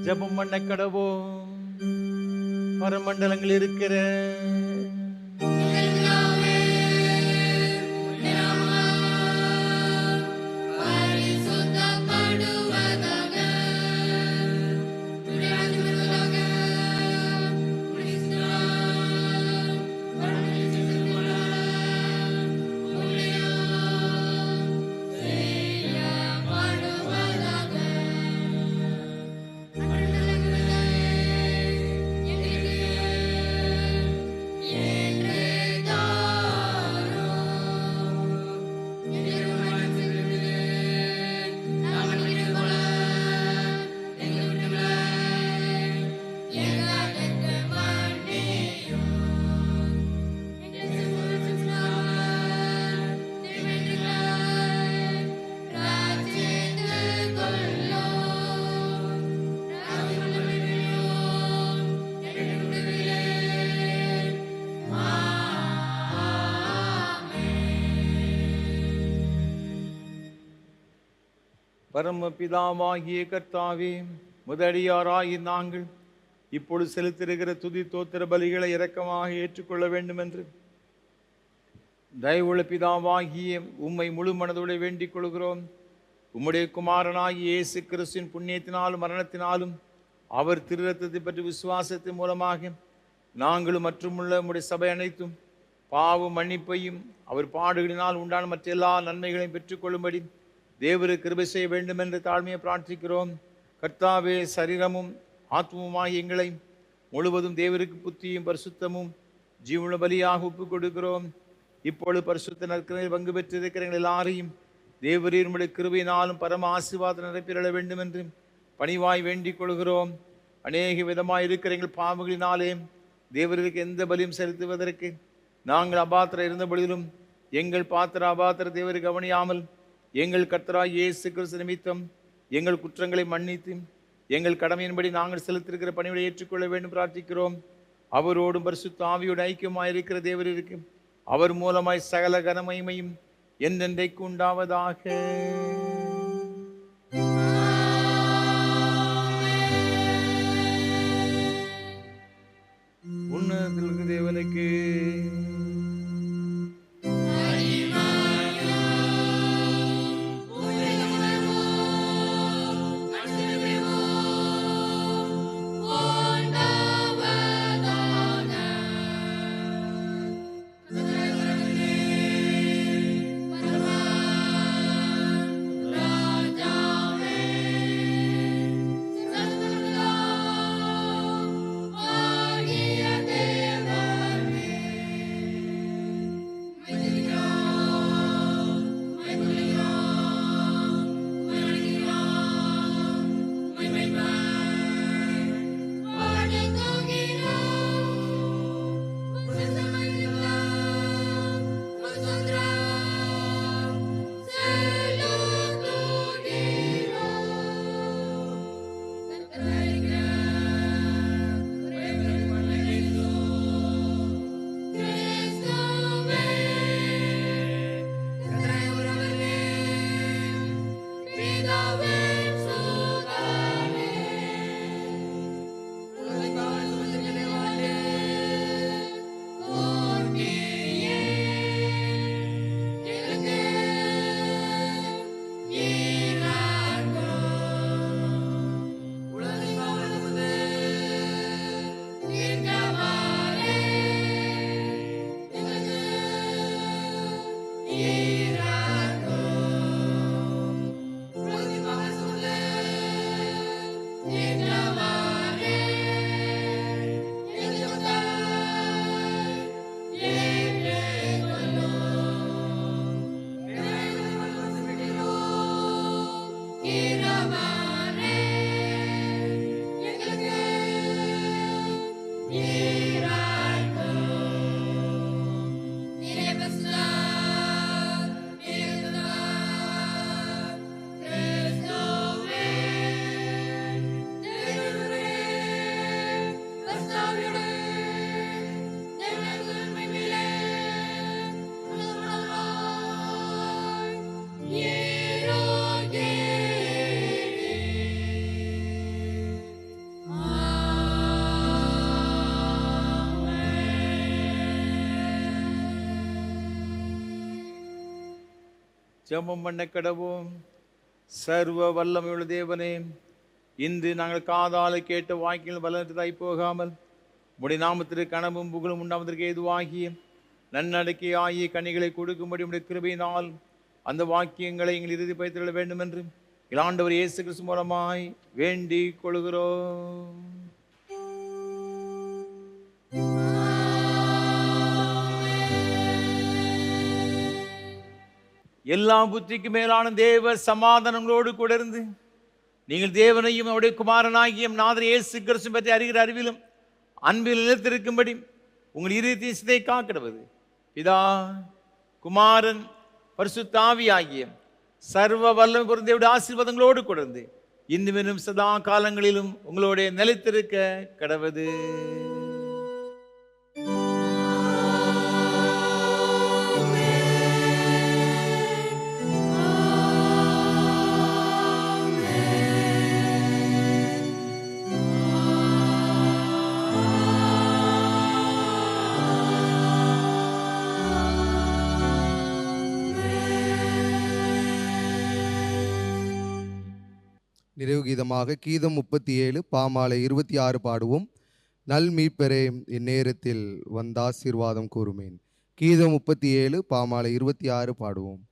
ஜெபம் பண்ண கடவோம். பரமண்டலங்கள் இருக்கிற பரமபிதாவாகிய கர்த்தாவே, முதடியாராகி நாங்கள் இப்பொழுது செலுத்திருக்கிற துதி தோத்திர பலிகளை இரக்கமாக ஏற்றுக்கொள்ள வேண்டும் என்று தயவுள்ள பிதாவாகிய உம்மை முழு மனதோடு வேண்டிக் கொள்கிறோம். உம்முடைய குமாரனாகிய இயேசு கிறிஸ்துவின் புண்ணியத்தினாலும் மரணத்தினாலும் அவர் திரு ரத்தத்தை பற்றி விசுவாசத்தின் மூலமாக நாங்களும் மற்றுமுள்ள உம்முடைய சபை அனைத்தும் பாவ மன்னிப்பையும் அவர் பாடுகளினால் உண்டான மற்ற எல்லா நன்மைகளையும் பெற்றுக்கொள்ளும்படி தேவருக்கு கிருபை செய்ய வேண்டும் என்று தாழ்மையை பிரார்த்திக்கிறோம். கர்த்தாவே, சரீரமும் ஆத்மமாய் எங்களை முழுவதும் தேவருக்கு புத்தியும் பரிசுத்தமும் ஜீவன பலியாக ஒப்புக் கொடுக்கிறோம். இப்பொழுது பரிசுத்த நற்கரையில் பங்கு பெற்றிருக்கிற எங்கள் எல்லாரையும் தேவரீர் உம்முடைய கிருபையினாலும் பரம ஆசீர்வாதம் நிரப்பிட வேண்டும் என்று பணிவாய் வேண்டிக் கொள்கிறோம். அநேக விதமாய் இருக்கிற எங்கள் பாவங்களினாலே தேவருக்கு எந்த பலியும் செலுத்துவதற்கு நாங்கள் அபாத்திர இருந்த பொழுதிலும் எங்கள் பாத்திர அபாத்திர தேவரை கவனியாமல் எங்கள் கர்த்தராகிய இயேசு கிறிஸ்து நிமித்தம் எங்கள் குற்றங்களை மன்னித்து எங்கள் கடமையின்படி நாங்கள் செலுத்திருக்கிற பணிகளை ஏற்றுக்கொள்ள வேண்டும் பிரார்த்திக்கிறோம். அவரோடும் பரிசுத்த ஆவியோடு ஐக்கியமாயிருக்கிற தேவருக்கு அவர் மூலமாய் சகல கனமகிமையும் என்றென்றைக்கு உண்டாவதாக. உன்னதத்தில் இருக்கிற தேவனுக்கு ஜெபம் பண்ண கடவோம். சர்வ வல்லமையுள்ள தேவனே, இன்று நாங்கள் காதால கேட்ட வாக்கில் வளர்த்ததாய் போகாமல் உடைய நாமத்திற்கு கனவும் புகழும் உண்டாவதற்கு ஏதுவாகிய நன்னடக்கை ஆகிய கனிகளை கொடுக்கும்படி உடைய கிருபையினால் அந்த வாக்கியங்களை எங்கள் இறுதி பயத்திட வேண்டும் என்று ஆண்டவர் இயேசு கிறிஸ்து மூலமாய் வேண்டிக் கொள்கிறோம். எல்லா புத்திக்கு மேலான தேவ சமாதானங்களோடு கூட இருந்து நீங்கள் தேவனையும் அவருடைய குமாரனாகிய நாதர் இயேசு கிறிஸ்து பற்றி அறிகிற அறிவிலும் அன்பில் நிலைத்திருக்கும்படி உங்கள் இருதயத்தை காக்கிடுவது பிதா குமாரன் பரிசுத்த ஆவி ஆகிய சர்வ வல்லமை பொருந்திய ஆசீர்வாதங்களோடு கூட இருந்து இன்னும் சதா காலங்களிலும் உங்களுடைய நிலைத்திருக்க கடவது. நிறைவு கீதமாக கீதம் 37 பாமாலை 26 பாடுவோம். நல் மீட்பரே இந்நேரத்தில் வந்தாசீர்வாதம் கூறுமேன். கீதம் 37 பாமாலை 26 பாடுவோம்.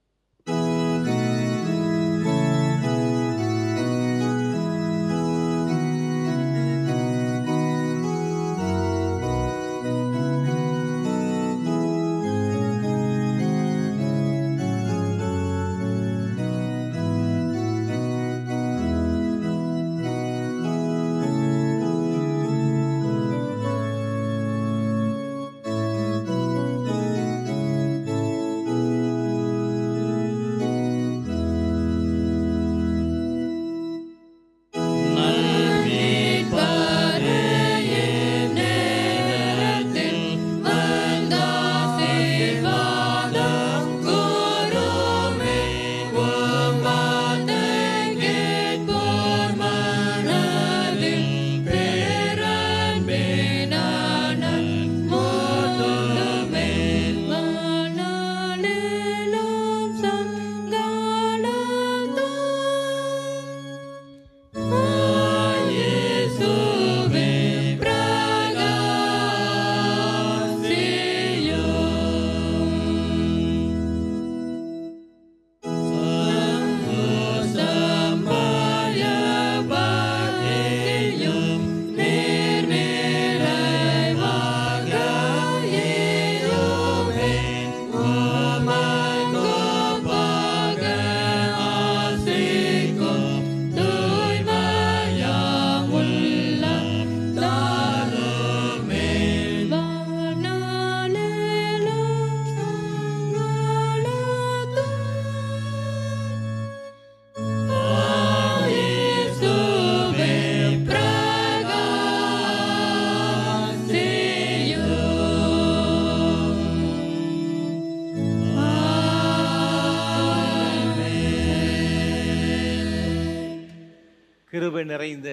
கிருபை நிறைந்த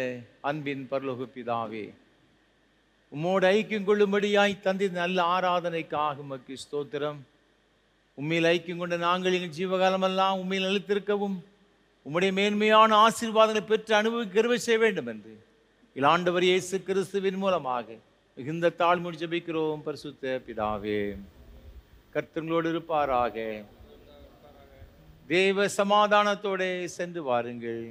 அன்பின் பரலோக பிதாவே, உம்மோடு ஐக்கியம் கொள்ளும்படியாய் தந்தை நல்ல ஆராதனைக்காக உமக்கு ஸ்தோத்திரம். உண்மையில் ஐக்கியம் கொண்ட நாங்கள் எங்கள் ஜீவகாலமெல்லாம் உண்மையில் நிலைத்திருக்கவும் உம்முடைய மேன்மையான ஆசீர்வாதங்களை பெற்று அனுபவிக்க கிருபை செய்ய வேண்டும் என்று ஆண்டவர் இயேசு கிறிஸ்துவின் மூலமாக மிகுந்த தாழ்மையோடு ஜெபிக்கிறோம் பரிசுத்த பிதாவே. கர்த்தர்களோடு இருப்பாராக. தேவ சமாதானத்தோட சென்று வாருங்கள்.